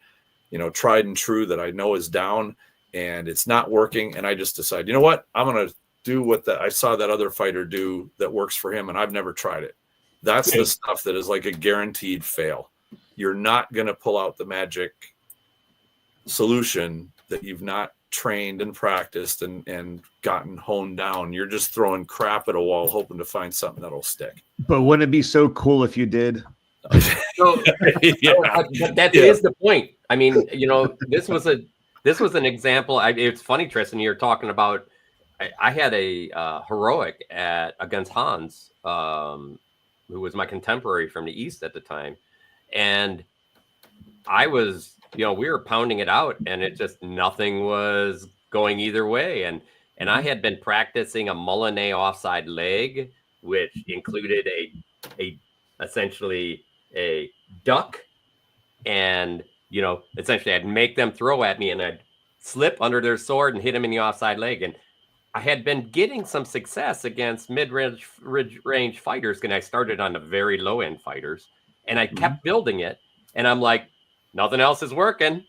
Speaker 3: tried and true that I know is down, and it's not working. And I just decide, you know what, I'm going to do what I saw that other fighter do that works for him, and I've never tried it. That's the stuff that is like a guaranteed fail. You're not going to pull out the magic solution that you've not trained and practiced and gotten honed down. You're just throwing crap at a wall, hoping to find something that'll stick.
Speaker 1: But wouldn't it be so cool if you did?
Speaker 4: So that is the point. I mean, this was an example. It's funny, Tristan, you're talking about. I had a heroic against Hans, who was my contemporary from the East at the time, and I was, we were pounding it out, and it just nothing was going either way, and I had been practicing a Molinet offside leg, which included a essentially a duck, and essentially I'd make them throw at me, and I'd slip under their sword and hit them in the offside leg, and I had been getting some success against mid-range fighters, and I started on the very low-end fighters, and I kept building it, and I'm like, nothing else is working.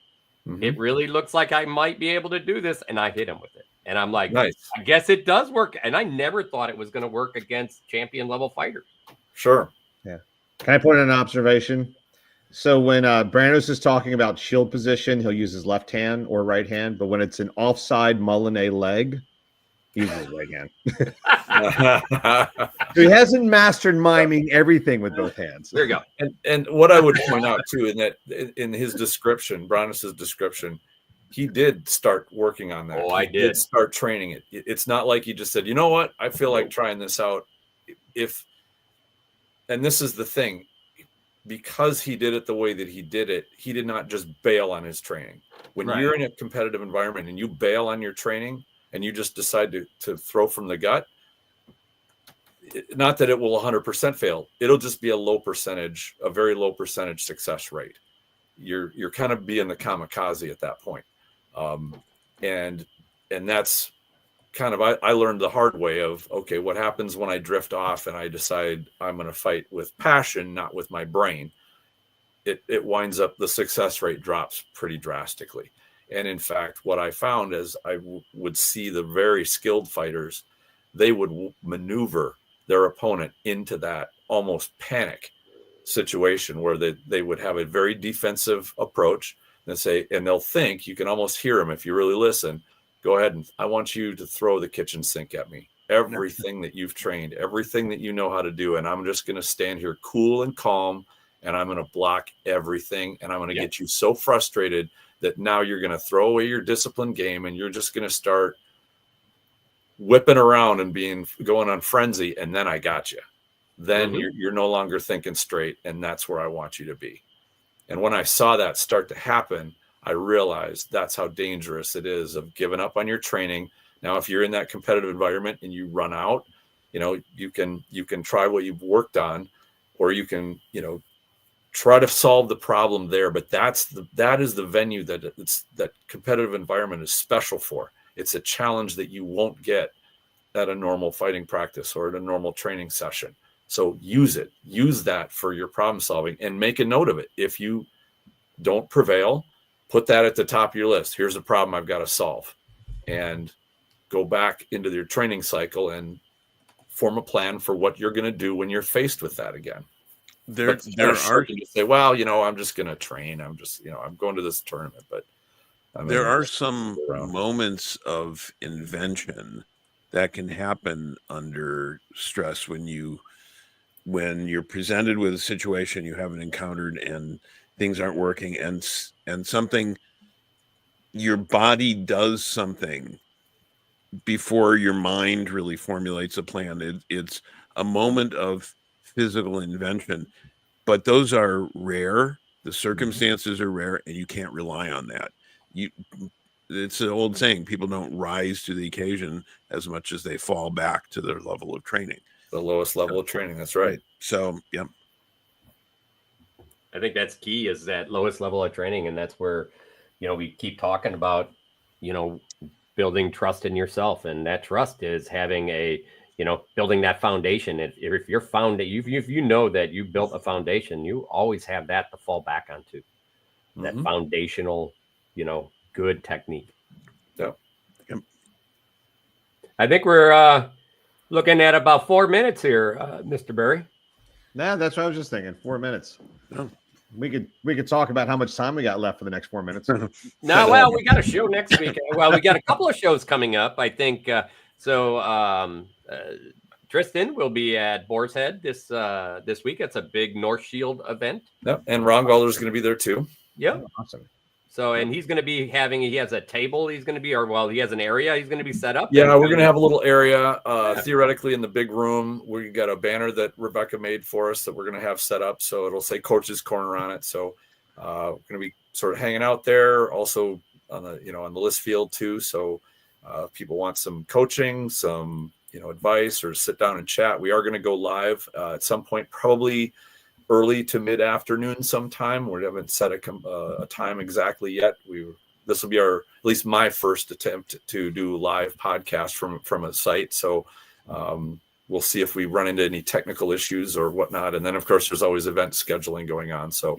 Speaker 4: It really looks like I might be able to do this, and I hit him with it. And I'm like, nice. I guess it does work, and I never thought it was going to work against champion-level fighters.
Speaker 3: Sure.
Speaker 1: Yeah. Can I point out an observation? So when Brannos is talking about shield position, he'll use his left hand or right hand, but when it's an offside Molinet leg, he uses his right hand. So he hasn't mastered miming everything with both hands.
Speaker 4: There you go.
Speaker 3: And what I would point out too, in his description, Brannos' description, he did start working on that.
Speaker 4: I did
Speaker 3: start training it. It's not like he just said, you know what, I feel like trying this out. And this is the thing, because he did it the way that he did it, he did not just bail on his training. When you're in a competitive environment and you bail on your training and you just decide to throw from the gut, not that it will 100% fail. It'll just be a very low percentage success rate. You're kind of being the kamikaze at that point. And that's kind of, I learned the hard way of, okay, what happens when I drift off and I decide I'm going to fight with passion, not with my brain? It winds up, the success rate drops pretty drastically. And in fact, what I found is I would see the very skilled fighters, they would maneuver their opponent into that almost panic situation where they would have a very defensive approach and they'll think, you can almost hear them if you really listen, go ahead and I want you to throw the kitchen sink at me. Everything that you've trained, everything that you know how to do. And I'm just going to stand here cool and calm, and I'm going to block everything. And I'm going to get you so frustrated that now you're going to throw away your discipline game and you're just going to start whipping around and going on frenzy. And then I got you. Then you're no longer thinking straight. And that's where I want you to be. And when I saw that start to happen, I realized that's how dangerous it is of giving up on your training. Now, if you're in that competitive environment and you run out, you can try what you've worked on, or you can, try to solve the problem there. But that is the venue that competitive environment is special for. It's a challenge that you won't get at a normal fighting practice or at a normal training session. So use that for your problem solving, and make a note of it. If you don't prevail, put that at the top of your list. Here's a problem I've got to solve, and go back into your training cycle and form a plan for what you're going to do when you're faced with that again.
Speaker 5: There are
Speaker 3: to say, well, I'm just going to train. I'm just, I'm going to this tournament, but
Speaker 5: there are some moments of invention that can happen under stress when you're presented with a situation you haven't encountered and things aren't working, and something, your body does something before your mind really formulates a plan. It's a moment of physical invention, but those are rare. The circumstances are rare, and you can't rely on that. It's an old saying, people don't rise to the occasion as much as they fall back to their level of training.
Speaker 3: The lowest level of training. That's right.
Speaker 5: So, yeah.
Speaker 4: I think that's key, is that lowest level of training. And that's where, we keep talking about, building trust in yourself. And that trust is having building that foundation. If you're if you know that you built a foundation, you always have that to fall back onto. That foundational, good technique.
Speaker 3: Yep.
Speaker 4: I think we're looking at about 4 minutes here, Mr. Bari.
Speaker 1: Nah, that's what I was just thinking. 4 minutes.
Speaker 5: Oh.
Speaker 1: We could talk about how much time we got left for the next 4 minutes.
Speaker 4: No, well, we got a show next week. Well, we got a couple of shows coming up, I think. Tristan will be at Boar's Head this week. It's a big North Shield event.
Speaker 3: Yep. And Ron Galder's going to be there too.
Speaker 4: Yep.
Speaker 1: Oh, awesome.
Speaker 4: So, and he's going to be he has a table he's going to be, he has an area he's going to be set up.
Speaker 3: Yeah, we're going to have a little area, theoretically in the big room. We got a banner that Rebecca made for us that we're going to have set up. So it'll say Coach's Corner on it. So we're going to be sort of hanging out there, also on the list field too. So if people want some coaching, some, advice, or sit down and chat, we are going to go live at some point, probably early to mid-afternoon sometime. We haven't set a time exactly yet. This will be at least my first attempt to do live podcast from a site. So we'll see if we run into any technical issues or whatnot. And then, of course, there's always event scheduling going on. So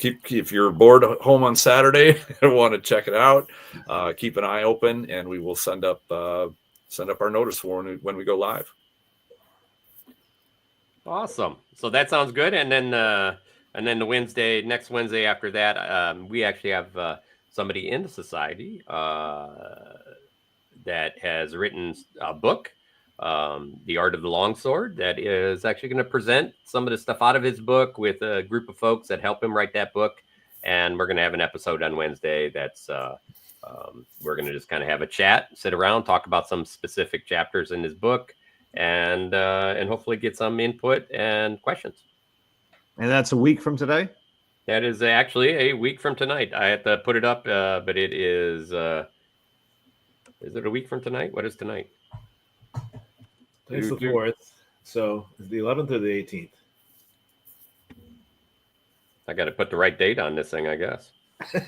Speaker 3: if you're bored at home on Saturday and want to check it out, keep an eye open, and we will send up our notice for when we go live.
Speaker 4: Awesome. So that sounds good. And then next Wednesday after that, we actually have somebody in the society that has written a book, The Art of the Longsword, that is actually going to present some of the stuff out of his book with a group of folks that help him write that book. And we're going to have an episode on Wednesday that's we're going to just kind of have a chat, sit around, talk about some specific chapters in his book, and hopefully get some input and questions.
Speaker 1: And that's a week from today?
Speaker 4: That is actually a week from tonight. I have to put it up, but it is it a week from tonight? What is tonight?
Speaker 2: Today's the 4th. So it's the 11th or the 18th?
Speaker 4: I got to put the right date on this thing, I guess.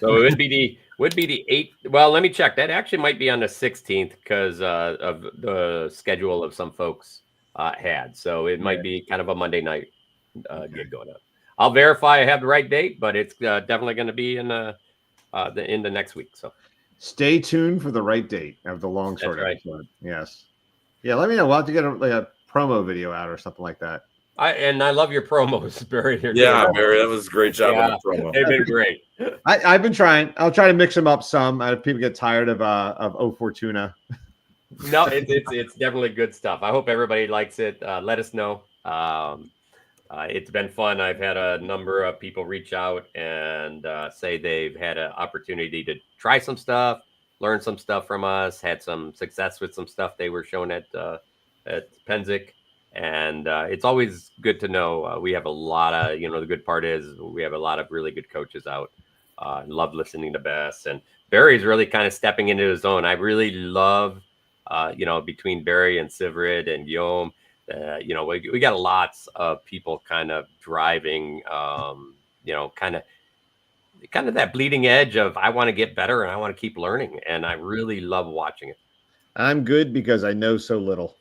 Speaker 4: So it would be the 8th. Well, let me check. That actually might be on the 16th because of the schedule of some folks had. So it might be kind of a Monday night gig going on. I'll verify I have the right date, but it's definitely going to be in the next week. So
Speaker 1: stay tuned for the right date of the Longsword episode.
Speaker 4: Right.
Speaker 1: Yes. Yeah, let me know. We'll have to get a promo video out or something like that.
Speaker 4: I love your promos, Barry.
Speaker 3: Yeah, Barry, that was a great job on the promo.
Speaker 4: They've been great.
Speaker 1: I've been trying. I'll try to mix them up some. People get tired of O Fortuna.
Speaker 4: No, it's definitely good stuff. I hope everybody likes it. Let us know. It's been fun. I've had a number of people reach out and say they've had an opportunity to try some stuff, learn some stuff from us, had some success with some stuff they were shown at Penzic. And it's always good to know. We have a lot of, the good part is we have a lot of really good coaches out. Love listening to Bess, and Barry's really kind of stepping into his own. I really love, between Barry and Sivrid and Guillaume, we got lots of people kind of driving, kind of that bleeding edge of I want to get better and I want to keep learning. And I really love watching it.
Speaker 1: I'm good because I know so little.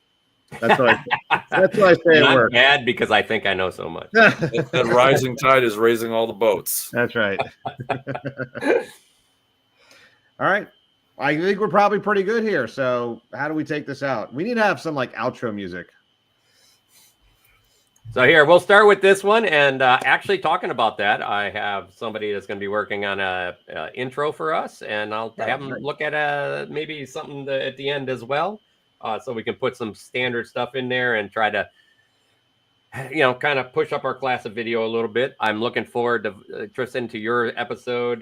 Speaker 1: That's what I say at work.
Speaker 4: I'm bad because I think I know so much.
Speaker 3: That rising tide is raising all the boats.
Speaker 1: That's right. All right. I think we're probably pretty good here. So how do we take this out? We need to have some outro music.
Speaker 4: So here, we'll start with this one. And actually talking about that, I have somebody that's going to be working on a intro for us. And I'll have them look at maybe something at the end as well. So we can put some standard stuff in there and try to, kind of push up our class of video a little bit. I'm looking forward to, Tristan, to your episode,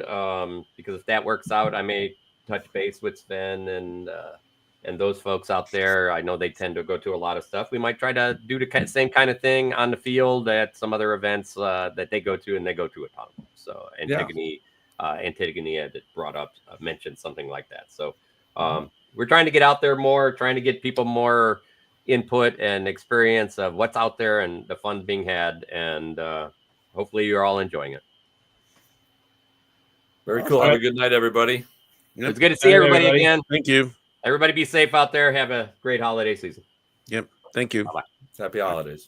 Speaker 4: because if that works out, I may touch base with Sven and those folks out there. I know they tend to go to a lot of stuff. We might try to do the same kind of thing on the field at some other events that they go to, and they go to a ton. So Antigone had brought up, mentioned something like that. So we're trying to get out there more, trying to get people more, input and experience of what's out there and the fun being had. And hopefully you're all enjoying it.
Speaker 3: Very cool. Have a good night, everybody.
Speaker 5: Yep.
Speaker 4: It's good to see everybody again.
Speaker 5: Thank you.
Speaker 4: Everybody be safe out there. Have a great holiday season.
Speaker 5: Yep. Thank you.
Speaker 4: Bye-bye.
Speaker 3: Happy holidays.